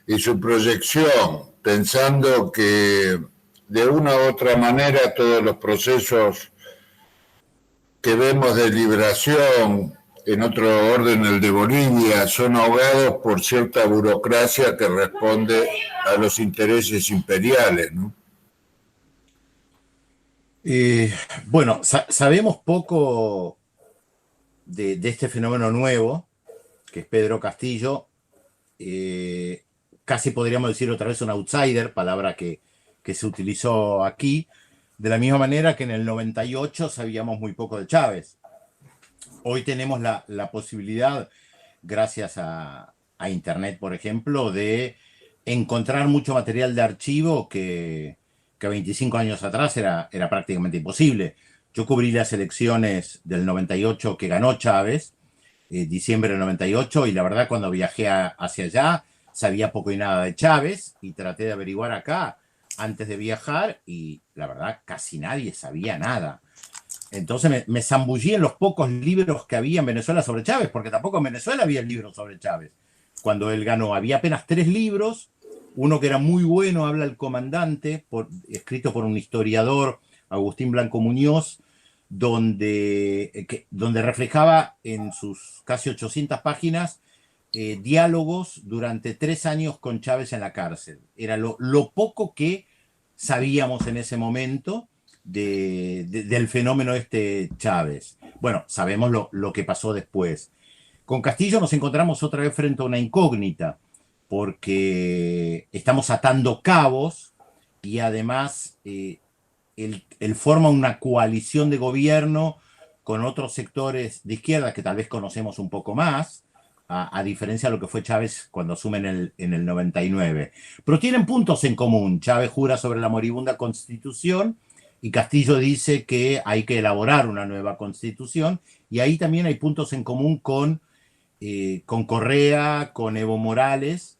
y su proyección, pensando que de una u otra manera todos los procesos que vemos de liberación, en otro orden el de Bolivia, son ahogados por cierta burocracia que responde a los intereses imperiales, ¿no? Bueno, sabemos poco de este fenómeno nuevo, que es Pedro Castillo. Casi podríamos decir otra vez un outsider, palabra que se utilizó aquí, de la misma manera que en el 98 sabíamos muy poco de Chávez. Hoy tenemos la posibilidad, gracias a Internet, por ejemplo, de encontrar mucho material de archivo que 25 años atrás era prácticamente imposible. Yo cubrí las elecciones del 98 que ganó Chávez, diciembre del 98, y la verdad cuando viajé hacia allá sabía poco y nada de Chávez y traté de averiguar acá antes de viajar y la verdad casi nadie sabía nada. Entonces me zambullí en los pocos libros que había en Venezuela sobre Chávez, porque tampoco en Venezuela había libros sobre Chávez. Cuando él ganó había apenas 3 libros, uno que era muy bueno, Habla el comandante, escrito por un historiador, Agustín Blanco Muñoz, donde reflejaba en sus casi 800 páginas diálogos durante 3 años con Chávez en la cárcel. Era lo poco que sabíamos en ese momento del fenómeno Chávez. Bueno, sabemos lo que pasó después. Con Castillo nos encontramos otra vez frente a una incógnita, porque estamos atando cabos y además él forma una coalición de gobierno con otros sectores de izquierda que tal vez conocemos un poco más, a diferencia de lo que fue Chávez cuando asume en el 99. Pero tienen puntos en común. Chávez jura sobre la moribunda Constitución y Castillo dice que hay que elaborar una nueva Constitución, y ahí también hay puntos en común con Correa, con Evo Morales,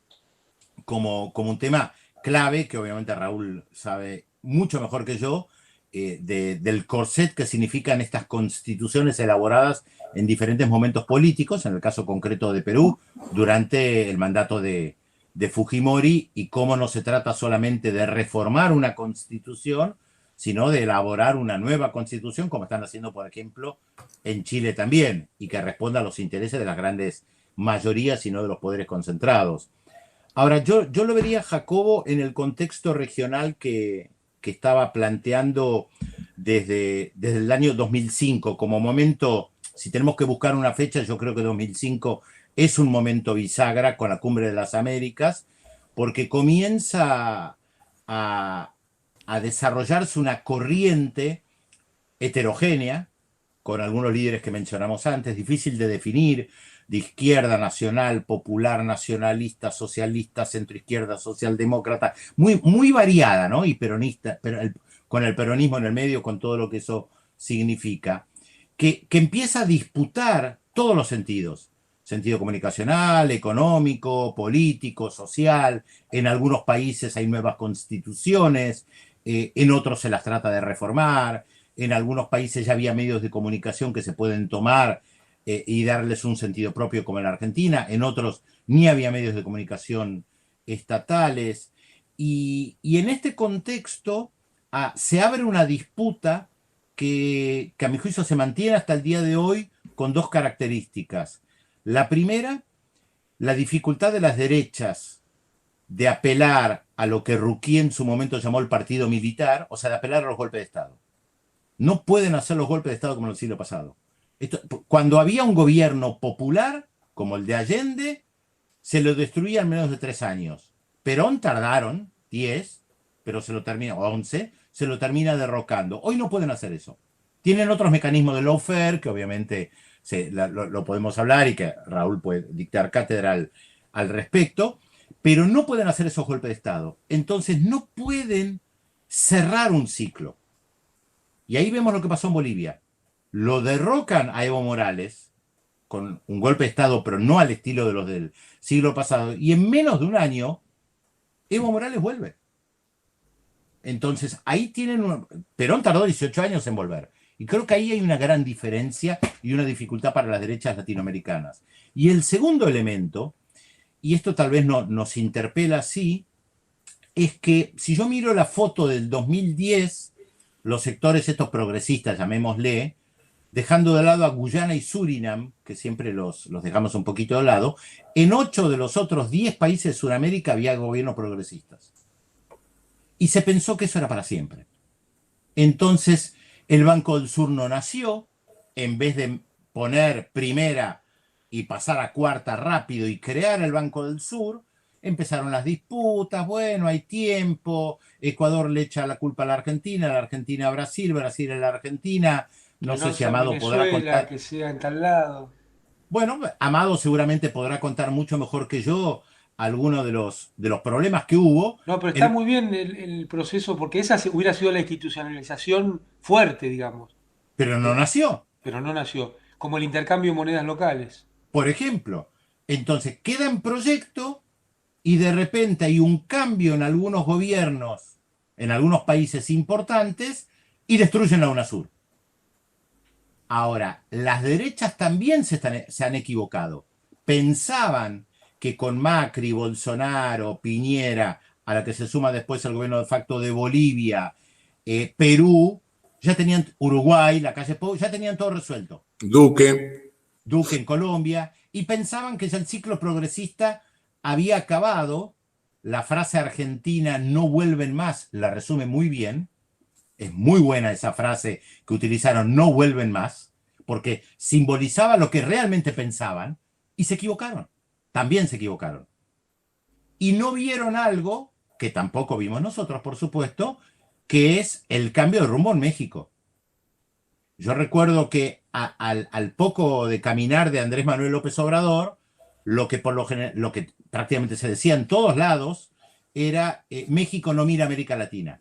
como un tema clave, que obviamente Raúl sabe mucho mejor que yo, del corset que significan estas constituciones elaboradas en diferentes momentos políticos, en el caso concreto de Perú, durante el mandato de Fujimori, y cómo no se trata solamente de reformar una constitución, sino de elaborar una nueva constitución, como están haciendo, por ejemplo, en Chile también, y que responda a los intereses de las grandes mayorías y no de los poderes concentrados. Ahora, yo lo vería, Jacobo, en el contexto regional que estaba planteando desde el año 2005, como momento, si tenemos que buscar una fecha, yo creo que 2005 es un momento bisagra con la Cumbre de las Américas, porque comienza a desarrollarse una corriente heterogénea, con algunos líderes que mencionamos antes, difícil de definir, de izquierda, nacional, popular, nacionalista, socialista, centroizquierda, socialdemócrata, muy variada, ¿no? Y peronista, con el peronismo en el medio, con todo lo que eso significa, que empieza a disputar todos los sentidos. Sentido comunicacional, económico, político, social. En algunos países hay nuevas constituciones, en otros se las trata de reformar. En algunos países ya había medios de comunicación que se pueden tomar y darles un sentido propio, como en Argentina. En otros ni había medios de comunicación estatales. Y en este contexto se abre una disputa que a mi juicio se mantiene hasta el día de hoy con 2 características. La primera, la dificultad de las derechas de apelar a lo que Ruquier en su momento llamó el partido militar, o sea, de apelar a los golpes de Estado. No pueden hacer los golpes de Estado como en el siglo pasado. Cuando había un gobierno popular, como el de Allende, se lo destruía en menos de 3 años. Perón tardaron 10, pero se lo termina, o 11, se lo termina derrocando. Hoy no pueden hacer eso. Tienen otros mecanismos de lawfare, que obviamente lo podemos hablar y que Raúl puede dictar cátedra al respecto, pero no pueden hacer esos golpes de Estado. Entonces no pueden cerrar un ciclo. Y ahí vemos lo que pasó en Bolivia. Lo derrocan a Evo Morales con un golpe de Estado, pero no al estilo de los del siglo pasado. Y en menos de un año, Evo Morales vuelve. Entonces, ahí tienen... Perón tardó 18 años en volver. Y creo que ahí hay una gran diferencia y una dificultad para las derechas latinoamericanas. Y el segundo elemento, y esto tal vez nos interpela así, es que si yo miro la foto del 2010, los sectores estos progresistas, llamémosle, dejando de lado a Guyana y Surinam, que siempre los dejamos un poquito de lado, en 8 de los otros 10 países de Sudamérica había gobiernos progresistas. Y se pensó que eso era para siempre. Entonces, el Banco del Sur no nació, en vez de poner primera y pasar a cuarta rápido y crear el Banco del Sur, empezaron las disputas, bueno, hay tiempo, Ecuador le echa la culpa a la Argentina a Brasil, Brasil a la Argentina, no sé si Amado podrá contar. Que sea en tal lado. Bueno, Amado seguramente podrá contar mucho mejor que yo algunos de los problemas que hubo. No, pero está muy bien el proceso, porque esa hubiera sido la institucionalización fuerte, digamos, Pero no nació, pero no nació. Como el intercambio de monedas locales. por ejemplo. Entonces, queda en proyecto y de repente hay un cambio en algunos gobiernos, en algunos países importantes, y destruyen la UNASUR. Ahora, las derechas también se han equivocado. Pensaban que con Macri, Bolsonaro, Piñera, a la que se suma después el gobierno de facto de Bolivia, Perú, ya tenían Uruguay, la calle Pou, ya tenían todo resuelto. Duque en Colombia, y pensaban que ya el ciclo progresista había acabado. La frase argentina "no vuelven más" la resume muy bien. Es muy buena esa frase que utilizaron, "no vuelven más", porque simbolizaba lo que realmente pensaban, y se equivocaron. También se equivocaron. Y no vieron algo, que tampoco vimos nosotros, por supuesto, que es el cambio de rumbo en México. Yo recuerdo que al poco de caminar de Andrés Manuel López Obrador, lo que prácticamente se decía en todos lados era México no mira a América Latina.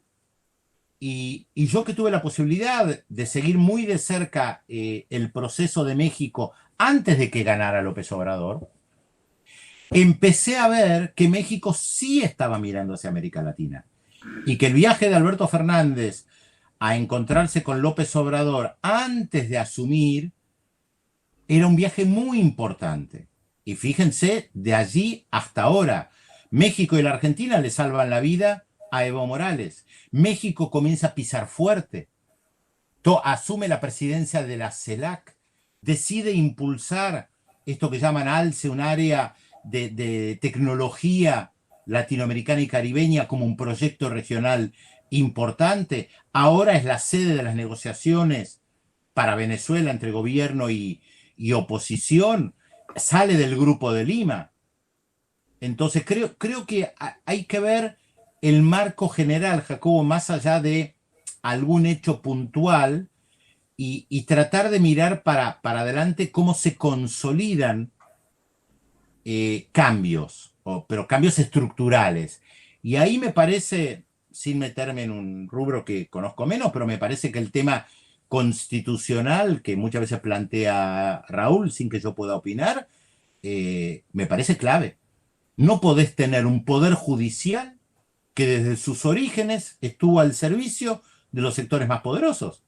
Y yo que tuve la posibilidad de seguir muy de cerca el proceso de México antes de que ganara López Obrador, empecé a ver que México sí estaba mirando hacia América Latina. Y que el viaje de Alberto Fernández a encontrarse con López Obrador antes de asumir era un viaje muy importante. Y fíjense, de allí hasta ahora, México y la Argentina le salvan la vida a Evo Morales. México comienza a pisar fuerte. Asume la presidencia de la CELAC. Decide impulsar esto que llaman ALCE, un área de tecnología latinoamericana y caribeña, como un proyecto regional importante. Ahora es la sede de las negociaciones para Venezuela entre gobierno y oposición. Sale del Grupo de Lima. Entonces creo que hay que ver el marco general, Jacobo, más allá de algún hecho puntual, y tratar de mirar para adelante cómo se consolidan cambios, pero cambios estructurales. Y ahí me parece, sin meterme en un rubro que conozco menos, pero me parece que el tema constitucional, que muchas veces plantea Raúl sin que yo pueda opinar, me parece clave. No podés tener un poder judicial que desde sus orígenes estuvo al servicio de los sectores más poderosos.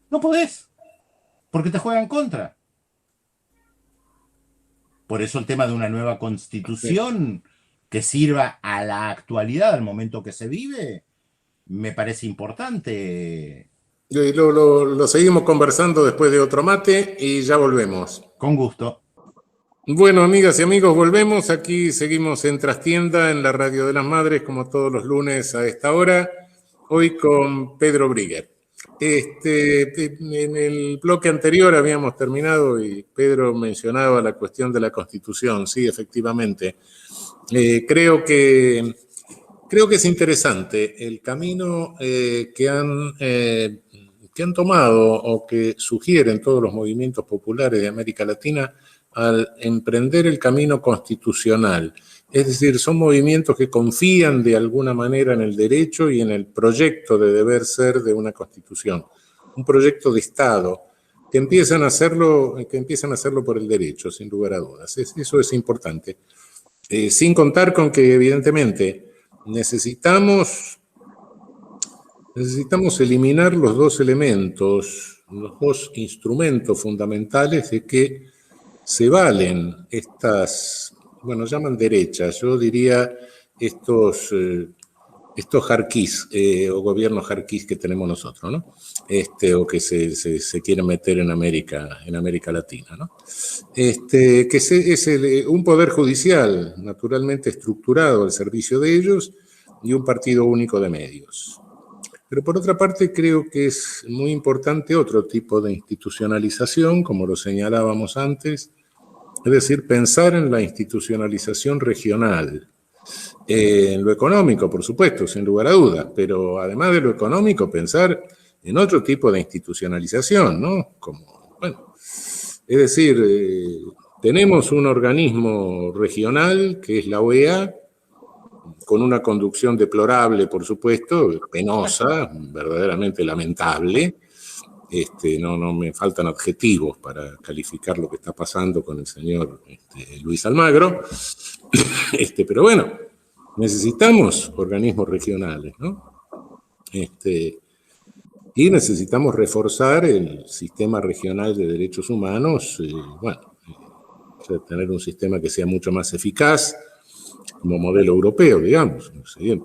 No podés, porque te juegan contra. Por eso el tema de una nueva constitución que sirva a la actualidad, al momento que se vive, me parece importante. Lo seguimos conversando después de otro mate y ya volvemos. Con gusto. Bueno, amigas y amigos, volvemos. Aquí seguimos en Trastienda, en la Radio de las Madres, como todos los lunes a esta hora. Hoy con Pedro Briguer. En el bloque anterior habíamos terminado y Pedro mencionaba la cuestión de la Constitución. Sí, efectivamente. Creo que es interesante el camino que han tomado o que sugieren todos los movimientos populares de América Latina al emprender el camino constitucional. Es decir, son movimientos que confían de alguna manera en el derecho y en el proyecto de deber ser de una constitución. Un proyecto de Estado que empiezan a hacerlo por el derecho, sin lugar a dudas. Eso es importante. Sin contar con que, evidentemente, necesitamos eliminar los dos elementos, los dos instrumentos fundamentales de que se valen estas, bueno, llaman derechas, yo diría estos jarquís o gobiernos jarquís que tenemos nosotros, ¿no? O que se quieren meter en América Latina, ¿no? Que es un poder judicial naturalmente estructurado al servicio de ellos y un partido único de medios. Pero por otra parte creo que es muy importante otro tipo de institucionalización, como lo señalábamos antes, es decir, pensar en la institucionalización regional. En lo económico, por supuesto, sin lugar a dudas, pero además de lo económico, pensar en otro tipo de institucionalización, ¿no? Como, bueno, es decir, tenemos un organismo regional que es la OEA, con una conducción deplorable, por supuesto, penosa, verdaderamente lamentable. No me faltan adjetivos para calificar lo que está pasando con el señor Luis Almagro. Pero bueno, necesitamos organismos regionales, ¿no? Y necesitamos reforzar el sistema regional de derechos humanos, tener un sistema que sea mucho más eficaz, como modelo europeo, digamos.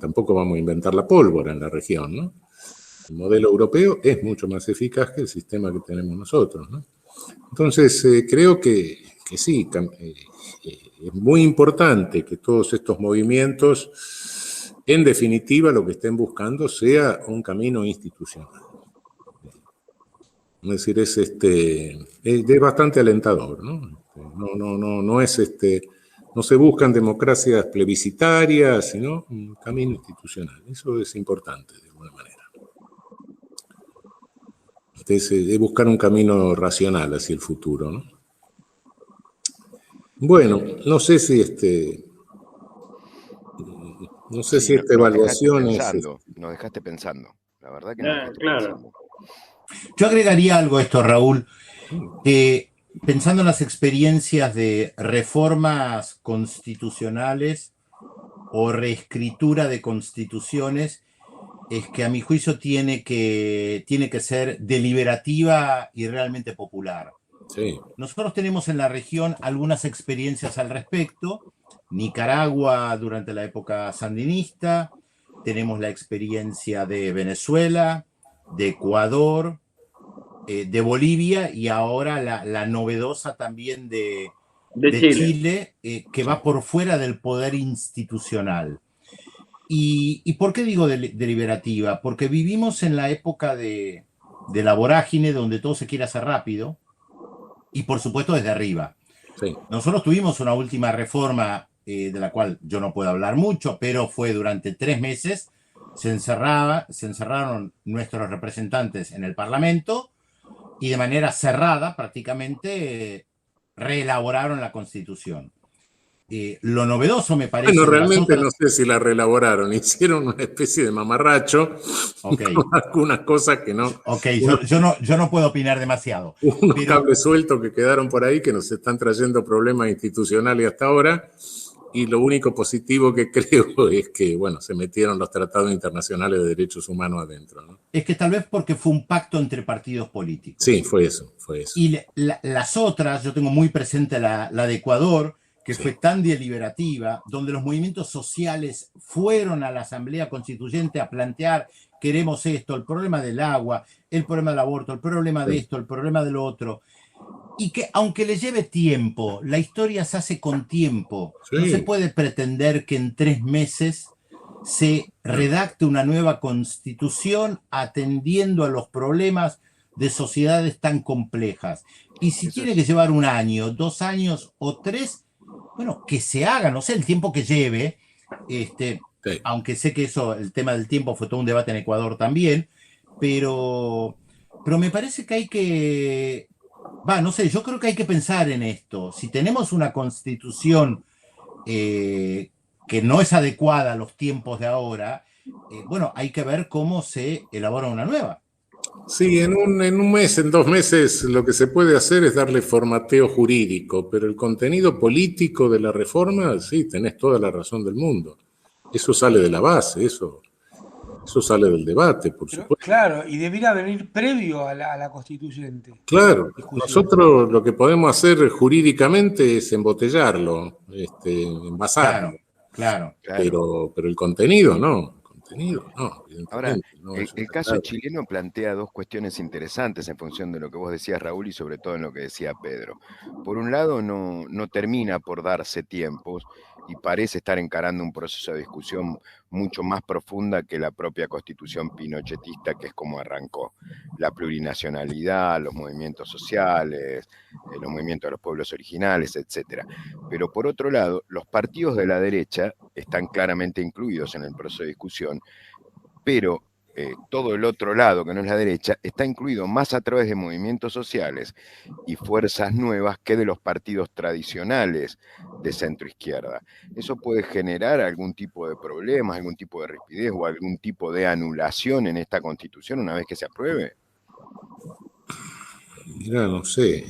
Tampoco vamos a inventar la pólvora en la región, ¿no? El modelo europeo es mucho más eficaz que el sistema que tenemos nosotros, ¿no? Entonces, creo que sí, es muy importante que todos estos movimientos, en definitiva, lo que estén buscando sea un camino institucional. Es decir, es bastante alentador, ¿no? No se buscan democracias plebiscitarias, sino un camino institucional. Eso es importante, de alguna manera. Es buscar un camino racional hacia el futuro, ¿no? Bueno, no sé si esta evaluación nos dejaste pensando. La verdad que nos dejaste pensando. Yo agregaría algo a esto, Raúl. Pensando en las experiencias de reformas constitucionales o reescritura de constituciones, es que a mi juicio tiene que ser deliberativa y realmente popular. Sí. Nosotros tenemos en la región algunas experiencias al respecto. Nicaragua durante la época sandinista, tenemos la experiencia de Venezuela, de Ecuador, de Bolivia y ahora la novedosa también de Chile, que va por fuera del poder institucional. ¿Y por qué digo deliberativa? Porque vivimos en la época de la vorágine donde todo se quiere hacer rápido y por supuesto desde arriba. Sí. Nosotros tuvimos una última reforma de la cual yo no puedo hablar mucho, pero fue durante 3 meses, se encerraron nuestros representantes en el Parlamento y de manera cerrada prácticamente reelaboraron la Constitución. Lo novedoso me parece... Bueno, realmente no sé si la reelaboraron, hicieron una especie de mamarracho, okay, con algunas cosas que no... Ok, yo no puedo opinar demasiado. Unos cables sueltos que quedaron por ahí que nos están trayendo problemas institucionales hasta ahora, y lo único positivo que creo es que, bueno, se metieron los tratados internacionales de derechos humanos adentro, ¿no? Es que tal vez porque fue un pacto entre partidos políticos. Sí, fue eso. Y las otras, yo tengo muy presente la de Ecuador, que fue tan deliberativa, donde los movimientos sociales fueron a la Asamblea Constituyente a plantear, queremos esto, el problema del agua, el problema del aborto, el problema de esto, el problema de lo otro, y que aunque le lleve tiempo, la historia se hace con tiempo. Sí. No se puede pretender que en 3 meses se redacte una nueva constitución atendiendo a los problemas de sociedades tan complejas. Y si tiene que llevar 1 año, 2 años o 3, bueno, que se haga, no sé el tiempo que lleve, aunque sé que el tema del tiempo fue todo un debate en Ecuador también, pero me parece que hay que No sé, yo creo que hay que pensar en esto. Si tenemos una constitución que no es adecuada a los tiempos de ahora, bueno, hay que ver cómo se elabora una nueva. Sí, en un mes, en 2 meses, lo que se puede hacer es darle formateo jurídico, pero el contenido político de la reforma, sí, tenés toda la razón del mundo. Eso sale de la base, eso sale del debate, por Pero, supuesto. claro, y debiera venir previo a la constituyente, Claro, discusión. nosotros lo que podemos hacer jurídicamente es embotellarlo, envasarlo, Claro, claro. Claro. pero el contenido no, Ahora, evidentemente, no, el, eso el está caso claro. chileno plantea dos cuestiones interesantes en función de lo que vos decías, Raúl, y sobre todo en lo que decía Pedro. Por un lado, no termina por darse tiempos y parece estar encarando un proceso de discusión mucho más profunda que la propia constitución pinochetista, que es como arrancó. La plurinacionalidad, los movimientos sociales, los movimientos de los pueblos originales, etcétera. Pero por otro lado, los partidos de la derecha están claramente incluidos en el proceso de discusión, pero todo el otro lado, que no es la derecha, está incluido más a través de movimientos sociales y fuerzas nuevas que de los partidos tradicionales de centro izquierda. Eso puede generar algún tipo de problemas, algún tipo de rigidez o algún tipo de anulación en esta constitución una vez que se apruebe. Mira, no sé,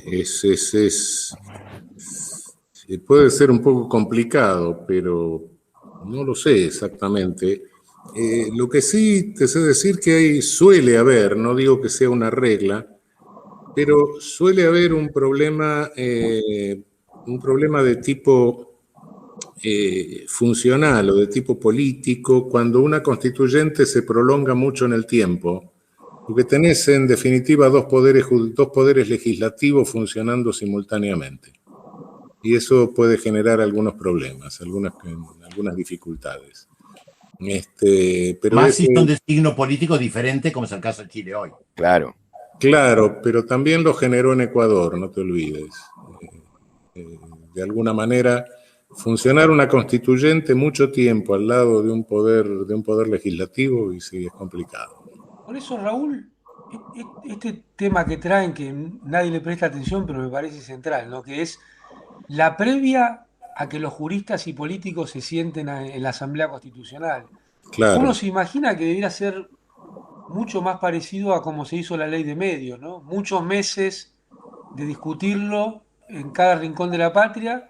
puede ser un poco complicado, pero no lo sé exactamente. Lo que sí te sé decir que suele haber, no digo que sea una regla, pero suele haber un problema de tipo funcional o de tipo político cuando una constituyente se prolonga mucho en el tiempo, porque tenés en definitiva dos poderes legislativos funcionando simultáneamente. Y eso puede generar algunos problemas, algunas dificultades. Pero Más si son de signo político diferente, como es el caso de Chile hoy. Claro. claro, pero también lo generó en Ecuador, no te olvides. De alguna manera, funcionar una constituyente mucho tiempo al lado de un poder legislativo, y sí, es complicado. Por eso, Raúl, este tema que traen, que nadie le presta atención, pero me parece central, ¿no? Que es la previa a que los juristas y políticos se sienten en la Asamblea Constitucional. Uno Claro, se imagina que debería ser mucho más parecido a cómo se hizo la ley de medios, ¿no? Muchos meses de discutirlo en cada rincón de la patria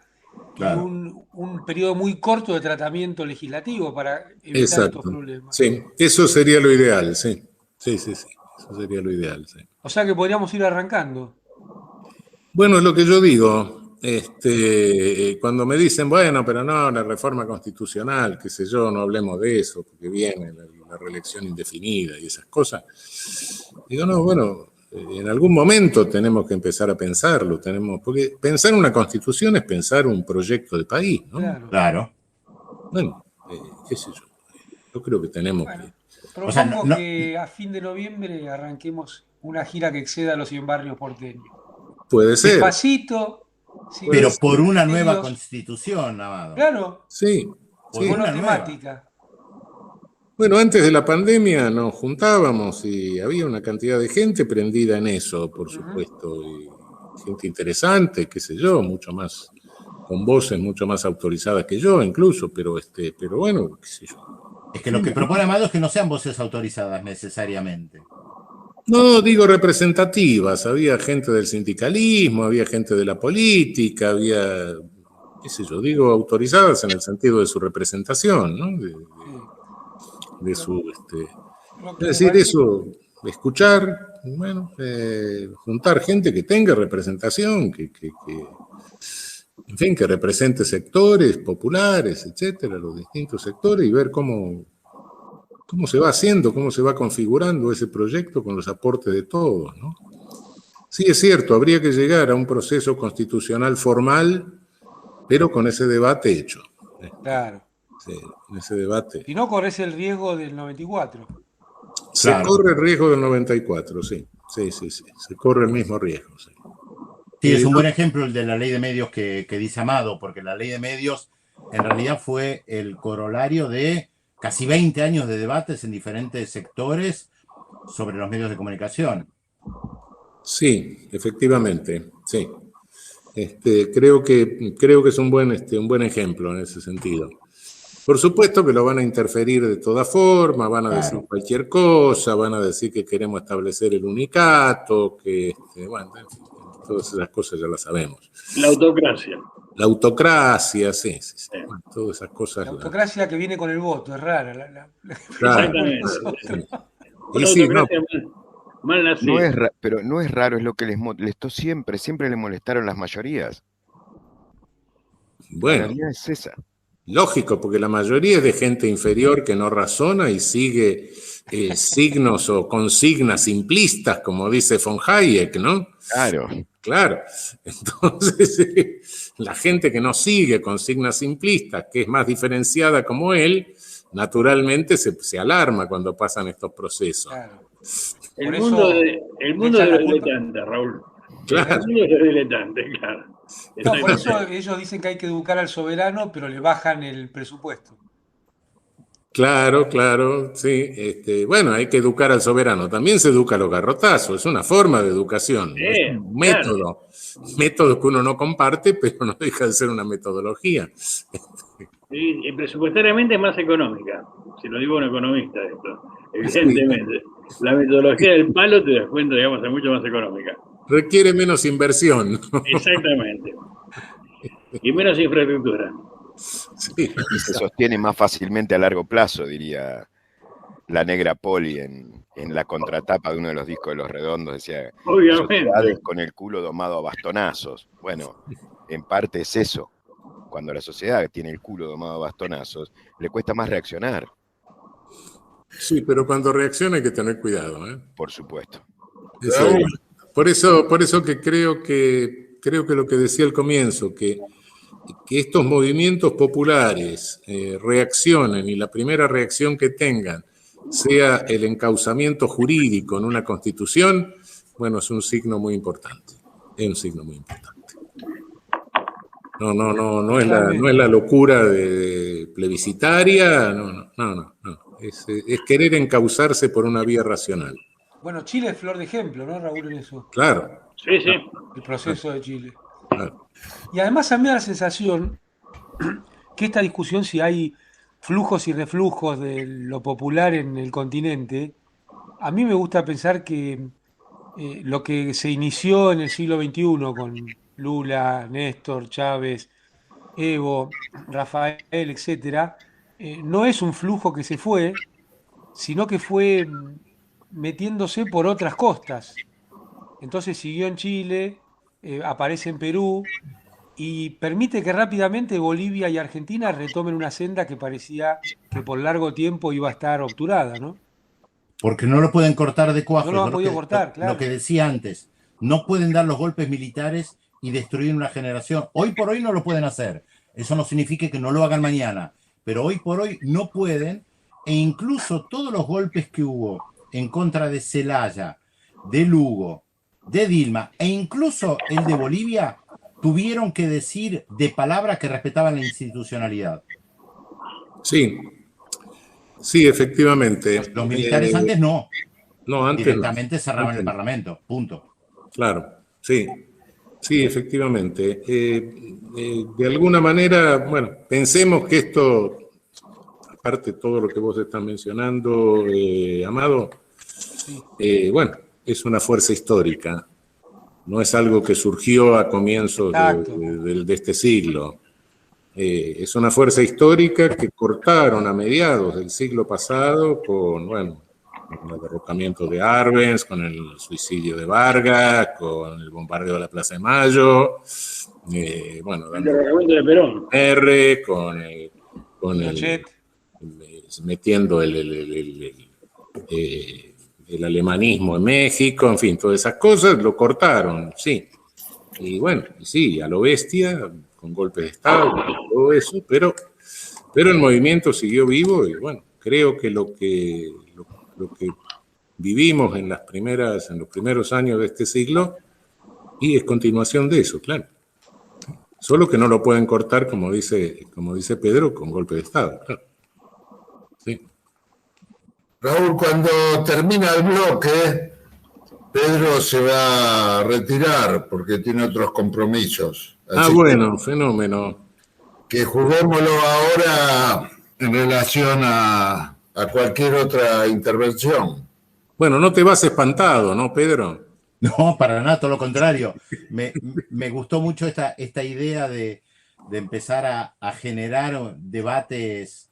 y Claro. un periodo muy corto de tratamiento legislativo para evitar estos exacto. problemas. Sí, eso sería lo ideal, sí. Sí, sí, sí. Eso sería lo ideal, sí. O sea que podríamos ir arrancando. Bueno, es lo que yo digo. Cuando me dicen, bueno, pero no, la reforma constitucional, qué sé yo, no hablemos de eso, porque viene la reelección indefinida y esas cosas. Digo, no, bueno, en algún momento tenemos que empezar a pensarlo, porque pensar una constitución es pensar un proyecto de país, ¿no? Claro. Claro. Bueno, qué sé yo creo que tenemos Bueno, O sea, propongo que a fin de noviembre arranquemos una gira que exceda los 100 barrios porteños. puede ser, Despacito, puede pero por ser, una nueva medios, constitución, Amado. claro, sí, Por sí. una nueva. monotemática. Bueno, antes de la pandemia nos juntábamos y había una cantidad de gente prendida en eso, por Ujú. supuesto, y gente interesante, qué sé yo, mucho más, con voces mucho más autorizadas que yo incluso, pero bueno, qué sé yo. Es que lo que propone Amado es que no sean voces autorizadas necesariamente. No, digo representativas, había gente del sindicalismo, había gente de la política, había, qué sé yo, digo autorizadas en el sentido de su representación, ¿no? Sí. De Lo, su, lo es que me decir, parece, eso, escuchar, bueno, juntar gente que tenga representación, en fin, que represente sectores populares, etcétera, los distintos sectores, y ver cómo se va haciendo, cómo se va configurando ese proyecto con los aportes de todos, ¿no? Sí, es cierto, habría que llegar a un proceso constitucional formal, pero con ese debate hecho. claro. Sí, con ese debate. Si no, corres el riesgo del 94. Se Claro. corre el riesgo del 94, sí. Sí, sí, sí. Se corre el mismo riesgo, sí. Sí, es un buen ejemplo el de la ley de medios que dice Amado, porque la ley de medios en realidad fue el corolario de casi 20 años de debates en diferentes sectores sobre los medios de comunicación. Sí, efectivamente, sí. Creo que es un buen ejemplo en ese sentido. Por supuesto que lo van a interferir de toda forma, van a decir Claro. cualquier cosa, van a decir que queremos establecer el unicato, bueno, todas esas cosas ya las sabemos. La autocracia. La autocracia, sí. Bueno, todas esas cosas. La autocracia que viene con el voto, es rara. Claro, Exactamente. sí. Una Y sí, no, autocracia mal nacida. Pero no es raro, es lo que les molestó siempre, siempre les molestaron las mayorías. La bueno, realidad es esa. lógico, porque la mayoría es de gente inferior que no razona y sigue signos o consignas simplistas, como dice von Hayek, ¿no? Claro. Claro. Entonces, la gente que no sigue consignas simplistas, que es más diferenciada como él, naturalmente se alarma cuando pasan estos procesos. Claro. El Por mundo eso el mundo le de echan los la culpa. diletantes, Raúl. Claro. El mundo de los diletantes, claro. No, por eso Exactamente. ellos dicen que hay que educar al soberano, pero le bajan el presupuesto. Claro, sí. Bueno, hay que educar al soberano. También se educa a los garrotazos. Es una forma de educación, no es un Claro. método que uno no comparte, pero no deja de ser una metodología. Y presupuestariamente es más económica. Si lo digo un economista esto, evidentemente. La metodología del palo, te das cuenta, digamos, es mucho más económica. Requiere menos inversión. Exactamente. Y menos infraestructura. Sí. Y se sostiene más fácilmente a largo plazo, diría la negra Poli en la contratapa de uno de los discos de Los Redondos, decía, Obviamente. sociedades con el culo domado a bastonazos. Bueno, en parte es eso. Cuando la sociedad tiene el culo domado a bastonazos, le cuesta más reaccionar, Sí, pero cuando reacciona hay que tener cuidado, ¿eh? por supuesto. Eso, por eso que creo que lo que decía al comienzo, que estos movimientos populares reaccionen y la primera reacción que tengan sea el encauzamiento jurídico en una constitución, bueno, es un signo muy importante. Es un signo muy importante. No es la locura de plebiscitaria, no. Es querer encauzarse por una vía racional. Bueno, Chile es flor de ejemplo, ¿no, Raúl, en eso? Claro, Sí, sí. El proceso de Chile. claro. Y además a mí me da la sensación que esta discusión, si hay flujos y reflujos de lo popular en el continente, a mí me gusta pensar que lo que se inició en el siglo XXI con Lula, Néstor, Chávez, Evo, Rafael, etcétera, no es un flujo que se fue, sino que fue metiéndose por otras costas. Entonces siguió en Chile, aparece en Perú y permite que rápidamente Bolivia y Argentina retomen una senda que parecía que por largo tiempo iba a estar obturada, ¿no? Porque no lo pueden cortar de cuajo. No lo han Es podido cortar, lo claro. que decía antes. No pueden dar los golpes militares y destruir una generación. Hoy por hoy no lo pueden hacer. Eso no significa que no lo hagan mañana. Pero hoy por hoy no pueden. E incluso todos los golpes que hubo en contra de Zelaya, de Lugo, de Dilma, e incluso el de Bolivia, tuvieron que decir de palabras que respetaban la institucionalidad. Sí, efectivamente. Los militares antes no. No, antes Directamente no. cerraban Antes el no. Parlamento. Punto. Claro, sí, efectivamente. De alguna manera, bueno, pensemos que esto, aparte de todo lo que vos estás mencionando, Amado, bueno, es una fuerza histórica. No es algo que surgió a comienzos de este siglo. Es una fuerza histórica que cortaron a mediados del siglo pasado con, bueno, con el derrocamiento de Arbenz, con el suicidio de Vargas, con el bombardeo de la Plaza de Mayo, bueno, El derrocamiento de Perón. metiendo el alemanismo en México, en fin, todas esas cosas lo cortaron, sí. Y bueno, sí, a lo bestia, con golpes de Estado, todo eso, pero el movimiento siguió vivo y bueno, creo que lo que vivimos en los primeros años de este siglo y es continuación de eso, claro. Solo que no lo pueden cortar, como dice Pedro, con golpe de Estado, claro. Sí. Raúl, cuando termina el bloque, Pedro se va a retirar porque tiene otros compromisos. Así bueno, fenómeno. que juguémoslo ahora en relación a cualquier otra intervención. Bueno, no te vas espantado, ¿no, Pedro? No, para nada, todo lo contrario. Me gustó mucho esta idea de empezar a generar debates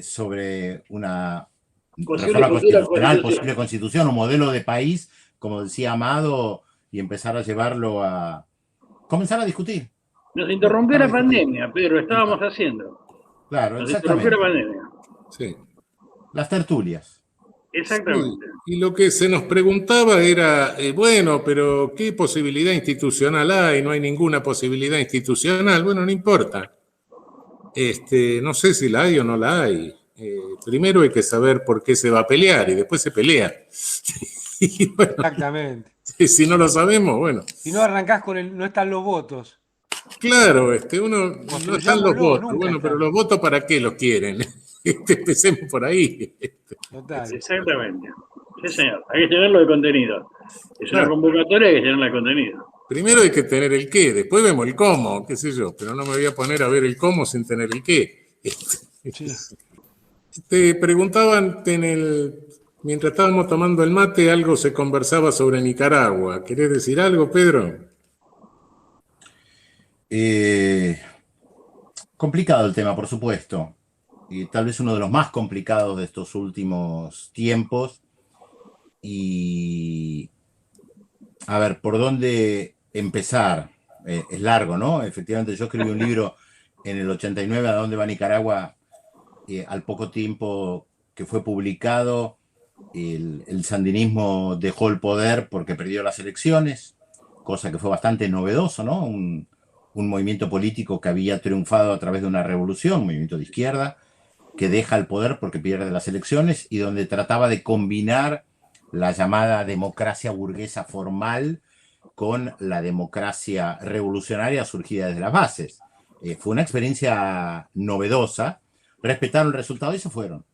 sobre una reforma constitucional, posible constitución, un modelo de país, como decía Amado, y empezar a llevarlo a comenzar a discutir. Nos interrumpió la pandemia, Pedro, estábamos haciendo. Claro, Nos exactamente. interrumpió la pandemia. Sí. Las tertulias. Exactamente. Sí. Y lo que se nos preguntaba era, bueno, pero ¿qué posibilidad institucional hay? No hay ninguna posibilidad institucional. Bueno, no importa. No sé si la hay o no la hay. Primero hay que saber por qué se va a pelear y después se pelea. Y bueno, Exactamente. si no lo sabemos, bueno. Si no arrancás no están los votos. Claro, uno no están los votos. Bueno, pero los votos ¿para qué los quieren? Empecemos por ahí. Total. Exactamente. Sí, señor. Hay que llenarlo de contenido. Es una convocatoria, hay que llenarla de contenido. Primero hay que tener el qué, después vemos el cómo, qué sé yo, pero no me voy a poner a ver el cómo sin tener el qué. Sí. Te preguntaban mientras estábamos tomando el mate, algo se conversaba sobre Nicaragua. ¿Querés decir algo, Pedro? Complicado el tema, por supuesto. Y tal vez uno de los más complicados de estos últimos tiempos. Y a ver, ¿por dónde empezar? Es largo, ¿no? Efectivamente, yo escribí un libro en el 89, ¿A dónde va Nicaragua? Al poco tiempo que fue publicado, el sandinismo dejó el poder porque perdió las elecciones, cosa que fue bastante novedoso, ¿no? Un movimiento político que había triunfado a través de una revolución, un movimiento de izquierda, que deja el poder porque pierde las elecciones y donde trataba de combinar la llamada democracia burguesa formal con la democracia revolucionaria surgida desde las bases. Fue una experiencia novedosa, respetaron el resultado y se fueron.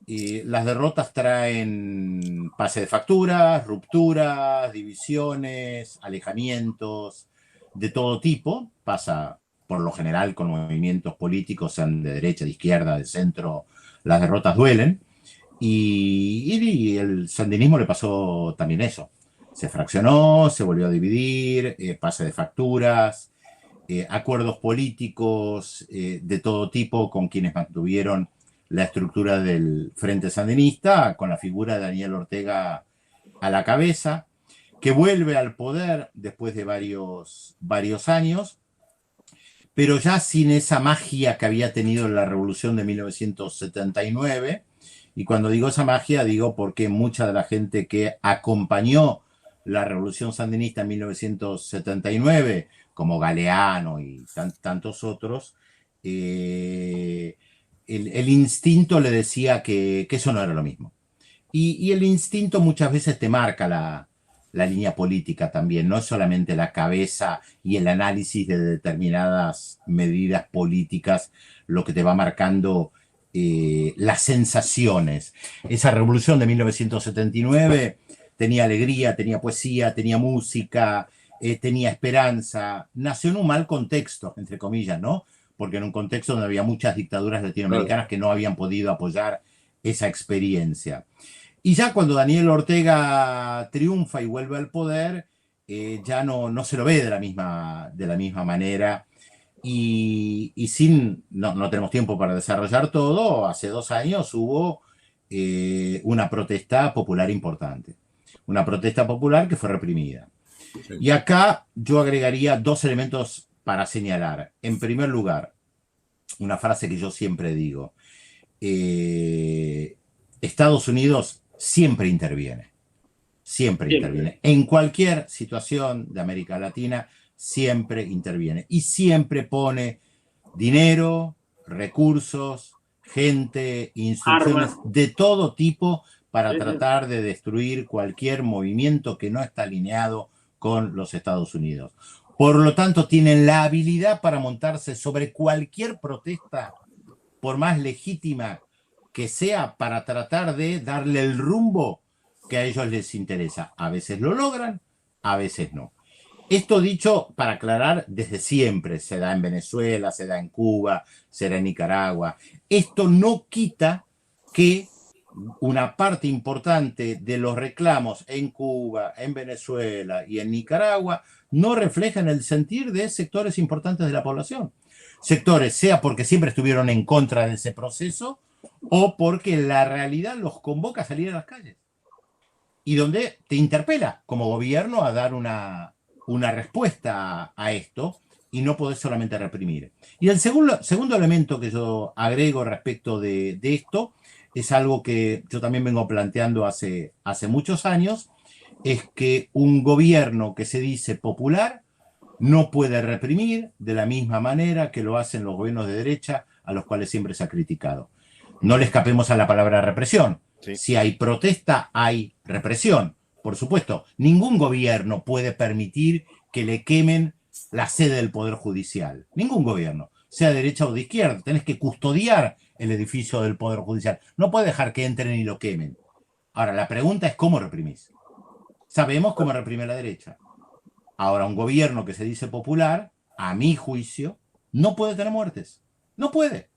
Y las derrotas traen pase de facturas, rupturas, divisiones, alejamientos de todo tipo. Pasa por lo general con movimientos políticos, sean de derecha, de izquierda, de centro, las derrotas duelen. Y el sandinismo le pasó también eso. Se fraccionó, se volvió a dividir, pase de facturas, acuerdos políticos de todo tipo con quienes mantuvieron la estructura del Frente Sandinista, con la figura de Daniel Ortega a la cabeza, que vuelve al poder después de varios años, pero ya sin esa magia que había tenido la revolución de 1979. Y cuando digo esa magia, digo porque mucha de la gente que acompañó la revolución sandinista en 1979, como Galeano y tantos otros, el instinto le decía que eso no era lo mismo. Y el instinto muchas veces te marca la línea política también, no es solamente la cabeza y el análisis de determinadas medidas políticas lo que te va marcando las sensaciones. Esa revolución de 1979 tenía alegría, tenía poesía, tenía música, tenía esperanza. Nació en un mal contexto, entre comillas, ¿no? Porque en un contexto donde había muchas dictaduras latinoamericanas que no habían podido apoyar esa experiencia. Y ya cuando Daniel Ortega triunfa y vuelve al poder, ya no se lo ve de la misma manera. Y no tenemos tiempo para desarrollar todo, hace 2 años hubo una protesta popular importante. Una protesta popular que fue reprimida. Sí. Y acá yo agregaría 2 elementos para señalar. En primer lugar, una frase que yo siempre digo. Estados Unidos siempre interviene. Siempre interviene. En cualquier situación de América Latina, siempre interviene. Y siempre pone dinero, recursos, gente, instrucciones de todo tipo para tratar de destruir cualquier movimiento que no está alineado con los Estados Unidos. Por lo tanto, tienen la habilidad para montarse sobre cualquier protesta, por más legítima que sea, para tratar de darle el rumbo que a ellos les interesa. A veces lo logran, a veces no. Esto dicho para aclarar, desde siempre se da en Venezuela, se da en Cuba, se da en Nicaragua. Esto no quita que una parte importante de los reclamos en Cuba, en Venezuela y en Nicaragua no reflejan el sentir de sectores importantes de la población. Sectores, sea porque siempre estuvieron en contra de ese proceso o porque la realidad los convoca a salir a las calles. Y donde te interpela como gobierno a dar una respuesta a esto y no podés solamente reprimir. Y el segundo elemento que yo agrego respecto de esto es algo que yo también vengo planteando hace muchos años, es que un gobierno que se dice popular no puede reprimir de la misma manera que lo hacen los gobiernos de derecha a los cuales siempre se ha criticado. No le escapemos a la palabra represión. Sí. Si hay protesta, hay represión. Por supuesto, ningún gobierno puede permitir que le quemen la sede del Poder Judicial. Ningún gobierno, sea de derecha o de izquierda. Tenés que custodiar el edificio del Poder Judicial. No puede dejar que entren y lo quemen. Ahora, la pregunta es cómo reprimís. Sabemos cómo reprime la derecha. Ahora, un gobierno que se dice popular, a mi juicio, no puede tener muertes. No puede.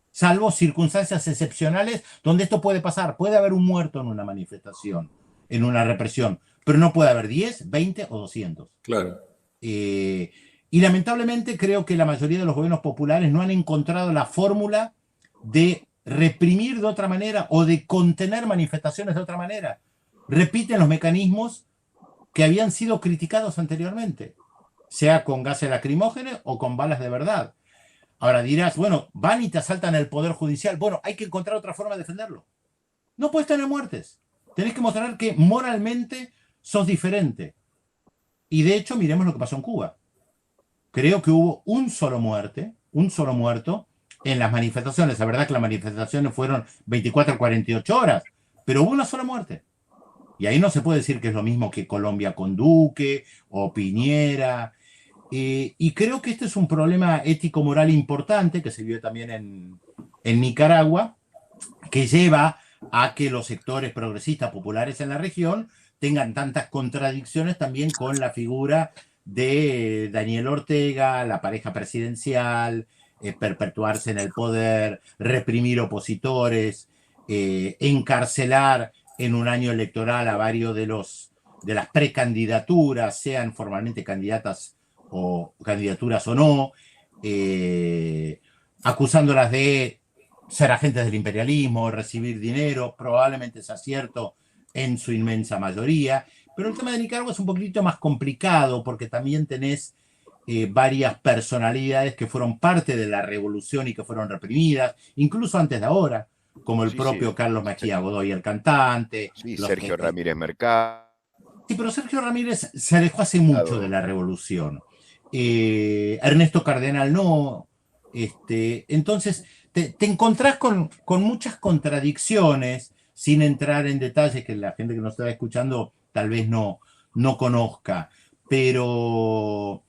Salvo circunstancias excepcionales donde esto puede pasar. Puede haber un muerto en una manifestación, en una represión, pero no puede haber 10, 20 o 200. Claro. Y lamentablemente creo que la mayoría de los gobiernos populares no han encontrado la fórmula de reprimir de otra manera o de contener manifestaciones de otra manera. Repiten los mecanismos que habían sido criticados anteriormente, sea con gases lacrimógenos o con balas de verdad. Ahora dirás, bueno, van y te asaltan el Poder Judicial. Bueno, hay que encontrar otra forma de defenderlo. No puedes tener muertes. Tenés que mostrar que moralmente sos diferente. Y de hecho, miremos lo que pasó en Cuba. Creo que hubo un solo muerto en las manifestaciones. La verdad es que las manifestaciones fueron 24 a 48 horas, pero hubo una sola muerte. Y ahí no se puede decir que es lo mismo que Colombia con Duque o Piñera. Y creo que este es un problema ético-moral importante que se vio también en Nicaragua, que lleva a que los sectores progresistas populares en la región tengan tantas contradicciones también con la figura de Daniel Ortega, la pareja presidencial, perpetuarse en el poder, reprimir opositores, encarcelar en un año electoral a varios de las precandidaturas, sean formalmente candidatas o candidaturas o no, acusándolas de ser agentes del imperialismo, recibir dinero, probablemente sea cierto en su inmensa mayoría, pero el tema de Nicaragua es un poquito más complicado porque también tenés varias personalidades que fueron parte de la revolución y que fueron reprimidas, incluso antes de ahora, como el propio Carlos Mejía Godoy, el cantante. Sí, Sergio Ramírez Mercado. Sí, pero Sergio Ramírez se alejó hace mucho de la revolución. Ernesto Cardenal no. Entonces, te encontrás con muchas contradicciones, sin entrar en detalles que la gente que nos está escuchando tal vez no conozca. Pero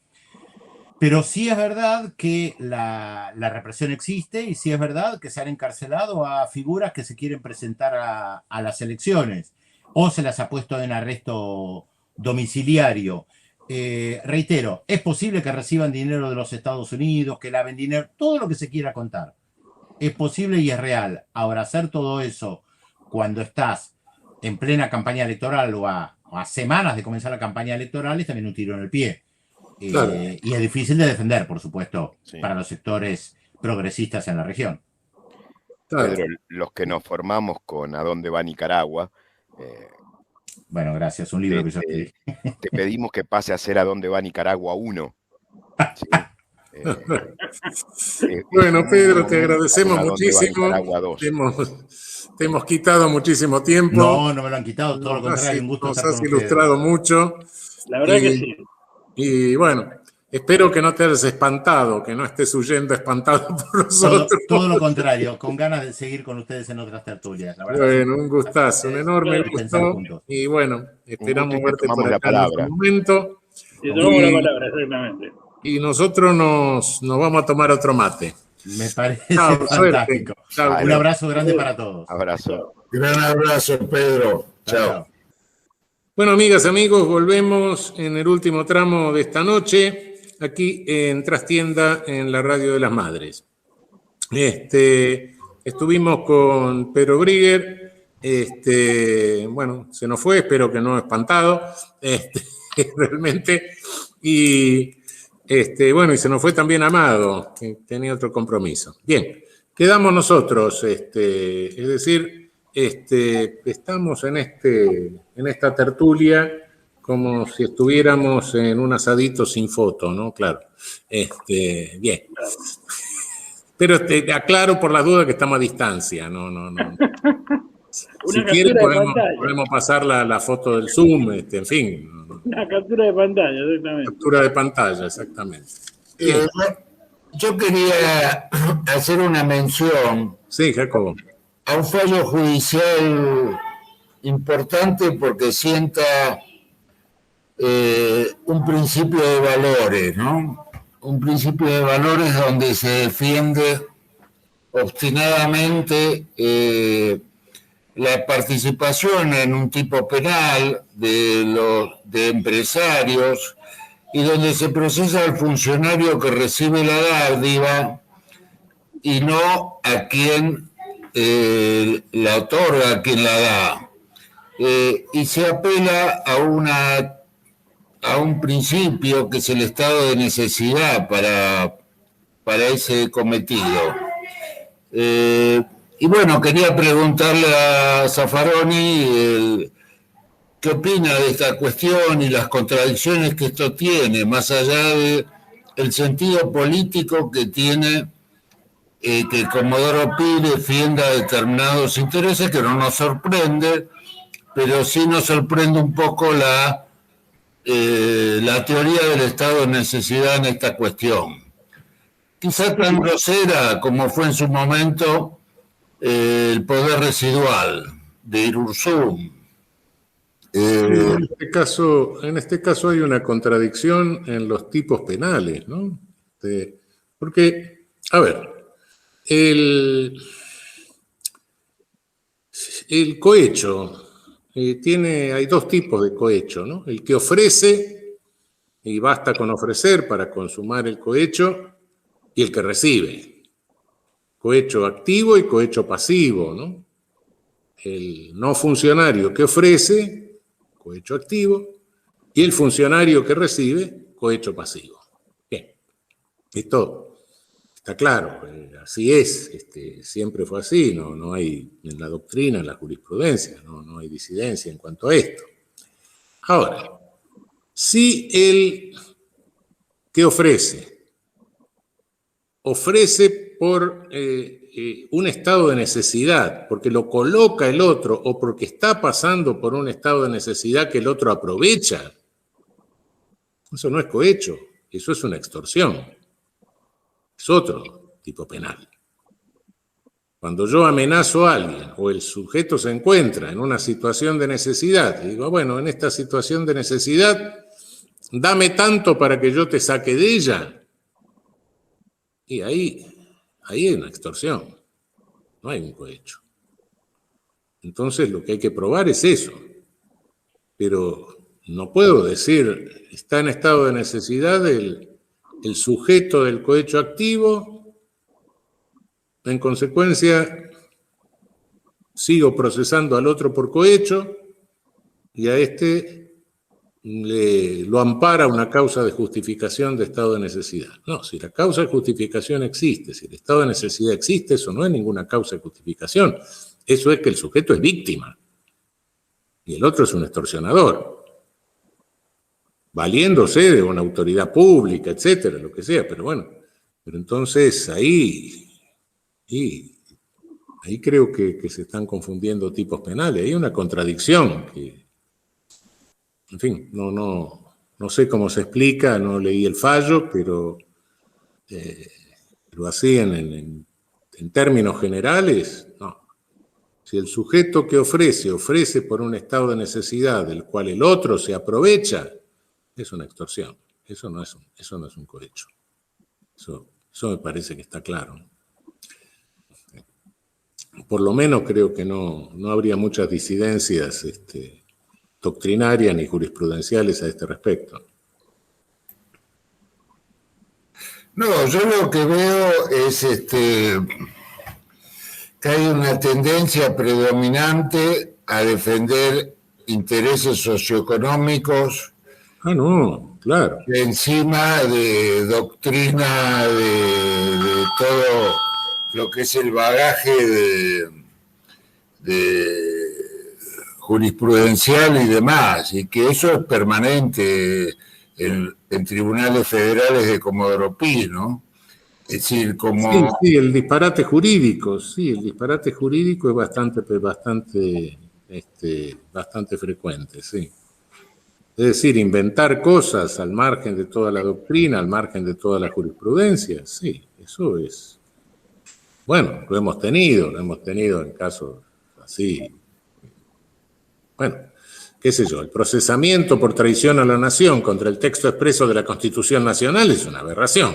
sí es verdad que la represión existe y sí es verdad que se han encarcelado a figuras que se quieren presentar a las elecciones o se las ha puesto en arresto domiciliario. Reitero, es posible que reciban dinero de los Estados Unidos, que laven dinero, todo lo que se quiera contar. Es posible y es real. Ahora, hacer todo eso cuando estás en plena campaña electoral o a semanas de comenzar la campaña electoral es también un tiro en el pie. Claro. Y es difícil de defender, por supuesto, para los sectores progresistas en la región. Claro. Pedro, los que nos formamos con ¿A dónde va Nicaragua? Bueno, gracias, un libro que yo escribí. Te pedimos que pase a ser ¿A dónde va Nicaragua 1? ¿Sí? Bueno, Pedro, te agradecemos muchísimo. Te hemos quitado muchísimo tiempo. No me lo han quitado, todo lo contrario, un gusto estar con ustedes. Nos has ilustrado mucho. La verdad que sí. Y bueno, espero que no te hayas espantado, que no estés huyendo espantado por nosotros. Todo lo contrario, con ganas de seguir con ustedes en otras tertulias. La verdad, bueno, un gustazo, un enorme gusto. Y bueno, esperamos verte por acá en otro momento. Te tomamos la palabra, exactamente. Y nosotros nos vamos a tomar otro mate. Me parece fantástico. Chao. Un abrazo grande para todos. Abrazo. Gran abrazo, Pedro. Chao. Bueno, amigas, amigos, volvemos en el último tramo de esta noche, aquí en Trastienda, en la Radio de las Madres. Estuvimos con Pedro Brigger, bueno, se nos fue, espero que no espantado, realmente, y bueno, y se nos fue también Amado, que tenía otro compromiso. Bien, quedamos nosotros, es decir, estamos en esta tertulia como si estuviéramos en un asadito sin foto, ¿no? Claro. Bien. Pero aclaro por la duda que estamos a distancia, no. Si quieren podemos pasar la foto del Zoom, en fin. Una captura de pantalla, exactamente. Captura de pantalla, exactamente. Bien. Yo quería hacer una mención. Sí, Jacobo. A un fallo judicial importante porque sienta un principio de valores, ¿no? Un principio de valores donde se defiende obstinadamente la participación en un tipo penal de empresarios y donde se procesa al funcionario que recibe la dádiva y no a quien la otorga, a quien la da. Y se apela a un principio que es el estado de necesidad para ese cometido. Y bueno, quería preguntarle a Zaffaroni qué opina de esta cuestión y las contradicciones que esto tiene, más allá del sentido político que tiene que Comodoro Pi defienda determinados intereses, que no nos sorprende, pero sí nos sorprende un poco la teoría del estado de necesidad en esta cuestión. Quizá tan grosera como fue en su momento el poder residual de Irurzum. En este caso hay una contradicción en los tipos penales, ¿no? Porque, a ver, el cohecho hay dos tipos de cohecho, ¿no? El que ofrece, y basta con ofrecer para consumar el cohecho, y el que recibe. Cohecho activo y cohecho pasivo, ¿no? El no funcionario que ofrece, cohecho activo, y el funcionario que recibe, cohecho pasivo. Bien, esto está claro, así es, siempre fue así, no hay en la doctrina, en la jurisprudencia, no hay disidencia en cuanto a esto. Ahora, si el que ofrece por un estado de necesidad, porque lo coloca el otro o porque está pasando por un estado de necesidad que el otro aprovecha, eso no es cohecho, eso es una extorsión. Es otro tipo penal. Cuando yo amenazo a alguien o el sujeto se encuentra en una situación de necesidad y digo, bueno, en esta situación de necesidad, dame tanto para que yo te saque de ella. Y ahí hay una extorsión, no hay un cohecho. Entonces lo que hay que probar es eso. Pero no puedo decir, está en estado de necesidad el sujeto del cohecho activo, en consecuencia sigo procesando al otro por cohecho y a lo ampara una causa de justificación de estado de necesidad. No, si la causa de justificación existe, si el estado de necesidad existe, eso no es ninguna causa de justificación. Eso es que el sujeto es víctima y el otro es un extorsionador, valiéndose de una autoridad pública, etcétera, lo que sea, pero bueno, pero entonces ahí creo que se están confundiendo tipos penales, hay una contradicción que, en fin, no sé cómo se explica, no leí el fallo, pero así en términos generales, no. Si el sujeto que ofrece por un estado de necesidad del cual el otro se aprovecha, es una extorsión. Eso no es un cohecho. Eso me parece que está claro. Por lo menos creo que no habría muchas disidencias doctrinarias ni jurisprudenciales a este respecto. No, yo lo que veo es que hay una tendencia predominante a defender intereses socioeconómicos No, claro. encima de doctrina, de todo lo que es el bagaje de jurisprudencial y demás, y que eso es permanente en tribunales federales de Comodoro Pi, ¿no? Es decir, como... Sí, el disparate jurídico, es bastante frecuente, sí. Es decir, inventar cosas al margen de toda la doctrina, al margen de toda la jurisprudencia, sí, eso es. Bueno, lo hemos tenido en casos así. Bueno, qué sé yo, el procesamiento por traición a la nación contra el texto expreso de la Constitución Nacional es una aberración.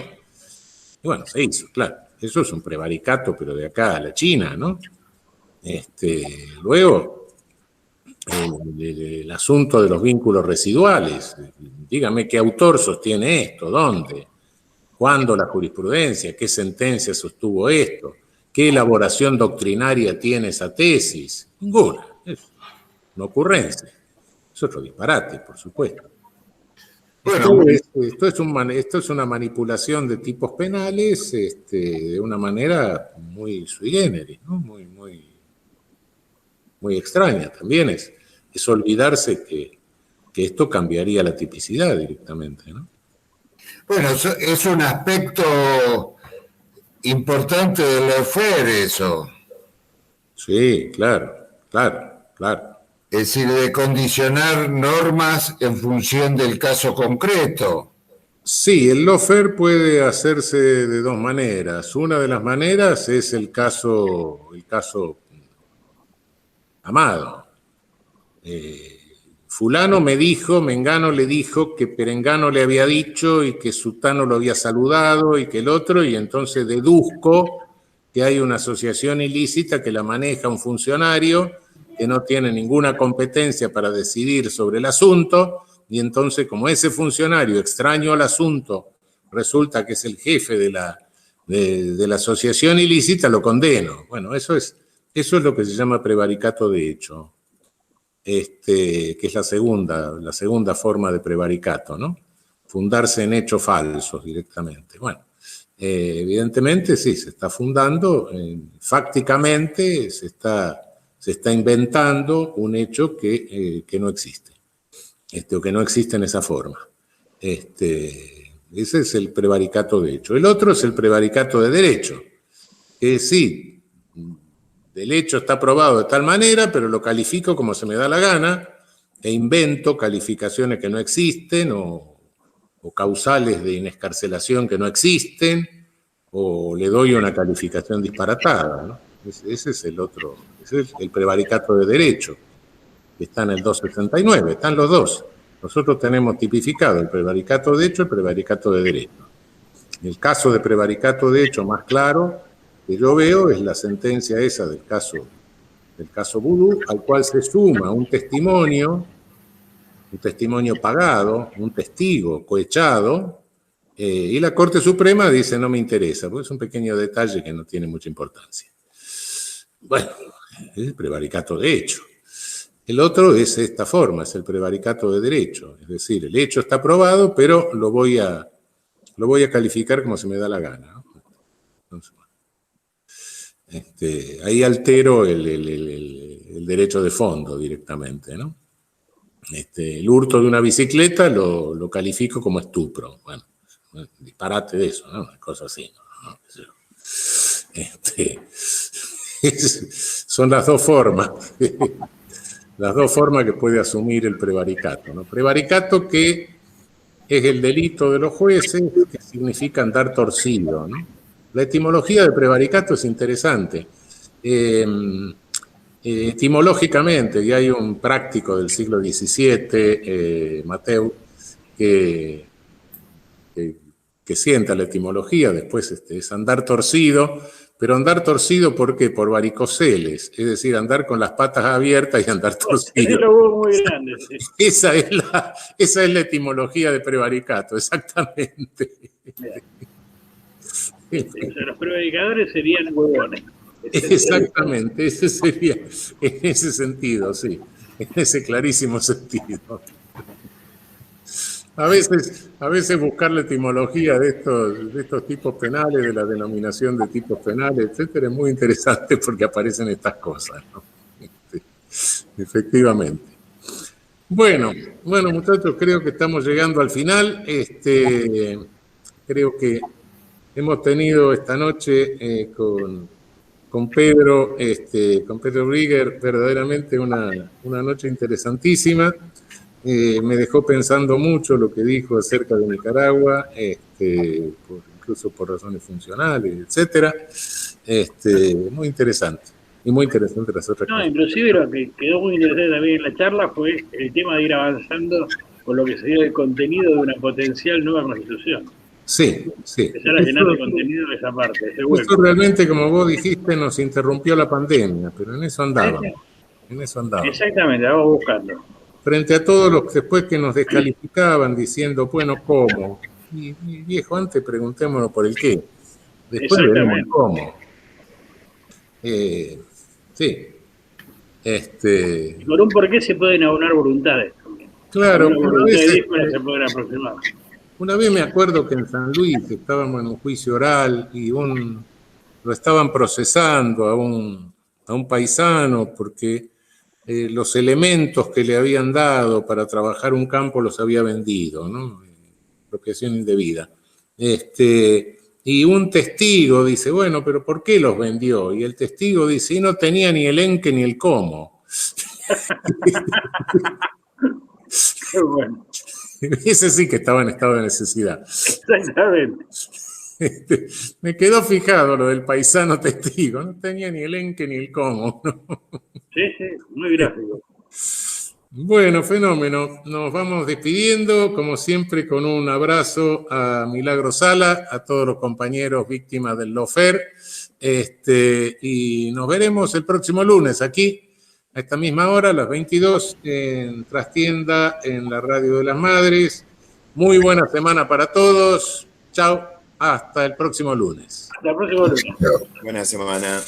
Y bueno, se hizo, claro. Eso es un prevaricato, pero de acá a la China, ¿no? Luego, el asunto de los vínculos residuales. Dígame qué autor sostiene esto, dónde, cuándo la jurisprudencia, qué sentencia sostuvo esto, qué elaboración doctrinaria tiene esa tesis. Ninguna. Es una ocurrencia. Es otro disparate, por supuesto. Bueno, Esto es una manipulación de tipos penales de una manera muy sui generis, ¿no? Muy extraña. También es olvidarse que esto cambiaría la tipicidad directamente, ¿no? Bueno, es un aspecto importante del lawfare eso. Sí, claro. Es decir, de condicionar normas en función del caso concreto. Sí, el lawfare puede hacerse de dos maneras. Una de las maneras es el caso Amado. Fulano me dijo, Mengano le dijo que Perengano le había dicho y que Sutano lo había saludado y que el otro, y entonces deduzco que hay una asociación ilícita que la maneja un funcionario que no tiene ninguna competencia para decidir sobre el asunto, y entonces como ese funcionario extraño al asunto resulta que es el jefe de la asociación ilícita, lo condeno. Bueno, eso es lo que se llama prevaricato de hecho, que es la segunda forma de prevaricato, ¿no? Fundarse en hechos falsos directamente. Bueno, evidentemente sí, se está fundando, fácticamente se está inventando un hecho que no existe, o que no existe en esa forma. Ese es el prevaricato de hecho. El otro es el prevaricato de derecho, que sí, el hecho está probado de tal manera, pero lo califico como se me da la gana, e invento calificaciones que no existen, o causales de inescarcelación que no existen, o le doy una calificación disparatada, ¿no? Ese es el otro, ese es el prevaricato de derecho, que está en el 269, están los dos. Nosotros tenemos tipificado el prevaricato de hecho y el prevaricato de derecho. El caso de prevaricato de hecho más claro que yo veo es la sentencia esa del caso Vudú, al cual se suma un testimonio pagado, un testigo cohechado, y la Corte Suprema dice no me interesa, porque es un pequeño detalle que no tiene mucha importancia. Bueno, es el prevaricato de hecho. El otro es esta forma, es el prevaricato de derecho, es decir, el hecho está probado, pero lo voy a calificar como se me da la gana, ¿no? Entonces, ahí altero el derecho de fondo directamente, ¿no? El hurto de una bicicleta lo califico como estupro. Bueno, disparate de eso, ¿no? Una cosa así, ¿no? Son las dos formas. Las dos formas que puede asumir el prevaricato, ¿no? Prevaricato que es el delito de los jueces, que significa andar torcido, ¿no? La etimología de prevaricato es interesante. Etimológicamente, y hay un práctico del siglo XVII, Mateu, que que sienta la etimología, después es andar torcido, pero andar torcido, ¿por qué? Por varicoceles, es decir, andar con las patas abiertas y andar torcido. Es lo muy grande, sí. Esa es la etimología de prevaricato, exactamente. O sea, los prevaricadores serían huevones. Exactamente, ese sería, en ese sentido, sí, en ese clarísimo sentido. A veces buscar la etimología de estos tipos penales, de la denominación de tipos penales, etcétera, es muy interesante porque aparecen estas cosas, ¿no? Efectivamente. Bueno, muchachos, creo que estamos llegando al final. Creo que hemos tenido esta noche con Pedro Brigger verdaderamente una noche interesantísima. Me dejó pensando mucho lo que dijo acerca de Nicaragua, incluso por razones funcionales, etcétera. Muy interesante. Y muy interesante las otras cosas. Inclusive lo que quedó muy interesante también en la charla fue el tema de ir avanzando con lo que sería el contenido de una potencial nueva constitución. Sí. Empezar a llenar de contenido de esa parte. Eso realmente, como vos dijiste, nos interrumpió la pandemia, pero en eso andábamos. Exactamente, vamos buscando. Frente a todos los después que nos descalificaban diciendo, bueno, ¿cómo? Y viejo, antes preguntémonos por el qué. Después veremos el cómo. Sí. Y por un porqué se pueden abonar voluntades también. Claro, se pueden aproximar. Una vez me acuerdo que en San Luis estábamos en un juicio oral y lo estaban procesando a un paisano porque los elementos que le habían dado para trabajar un campo los había vendido, ¿no? Apropiación indebida. Y un testigo dice, bueno, pero ¿por qué los vendió? Y el testigo dice, y no tenía ni el en qué ni el cómo. Qué bueno. Ese sí que estaba en estado de necesidad. Exactamente. Me quedó fijado lo del paisano testigo, no tenía ni el en qué ni el cómo, ¿no? Sí, muy gráfico. Bueno, fenómeno. Nos vamos despidiendo, como siempre, con un abrazo a Milagro Sala, a todos los compañeros víctimas del lawfare, y nos veremos el próximo lunes aquí, a esta misma hora, a las 22, en Trastienda, en la Radio de las Madres. Muy buena semana para todos. Chao, hasta el próximo lunes. Hasta el próximo lunes. Buena semana.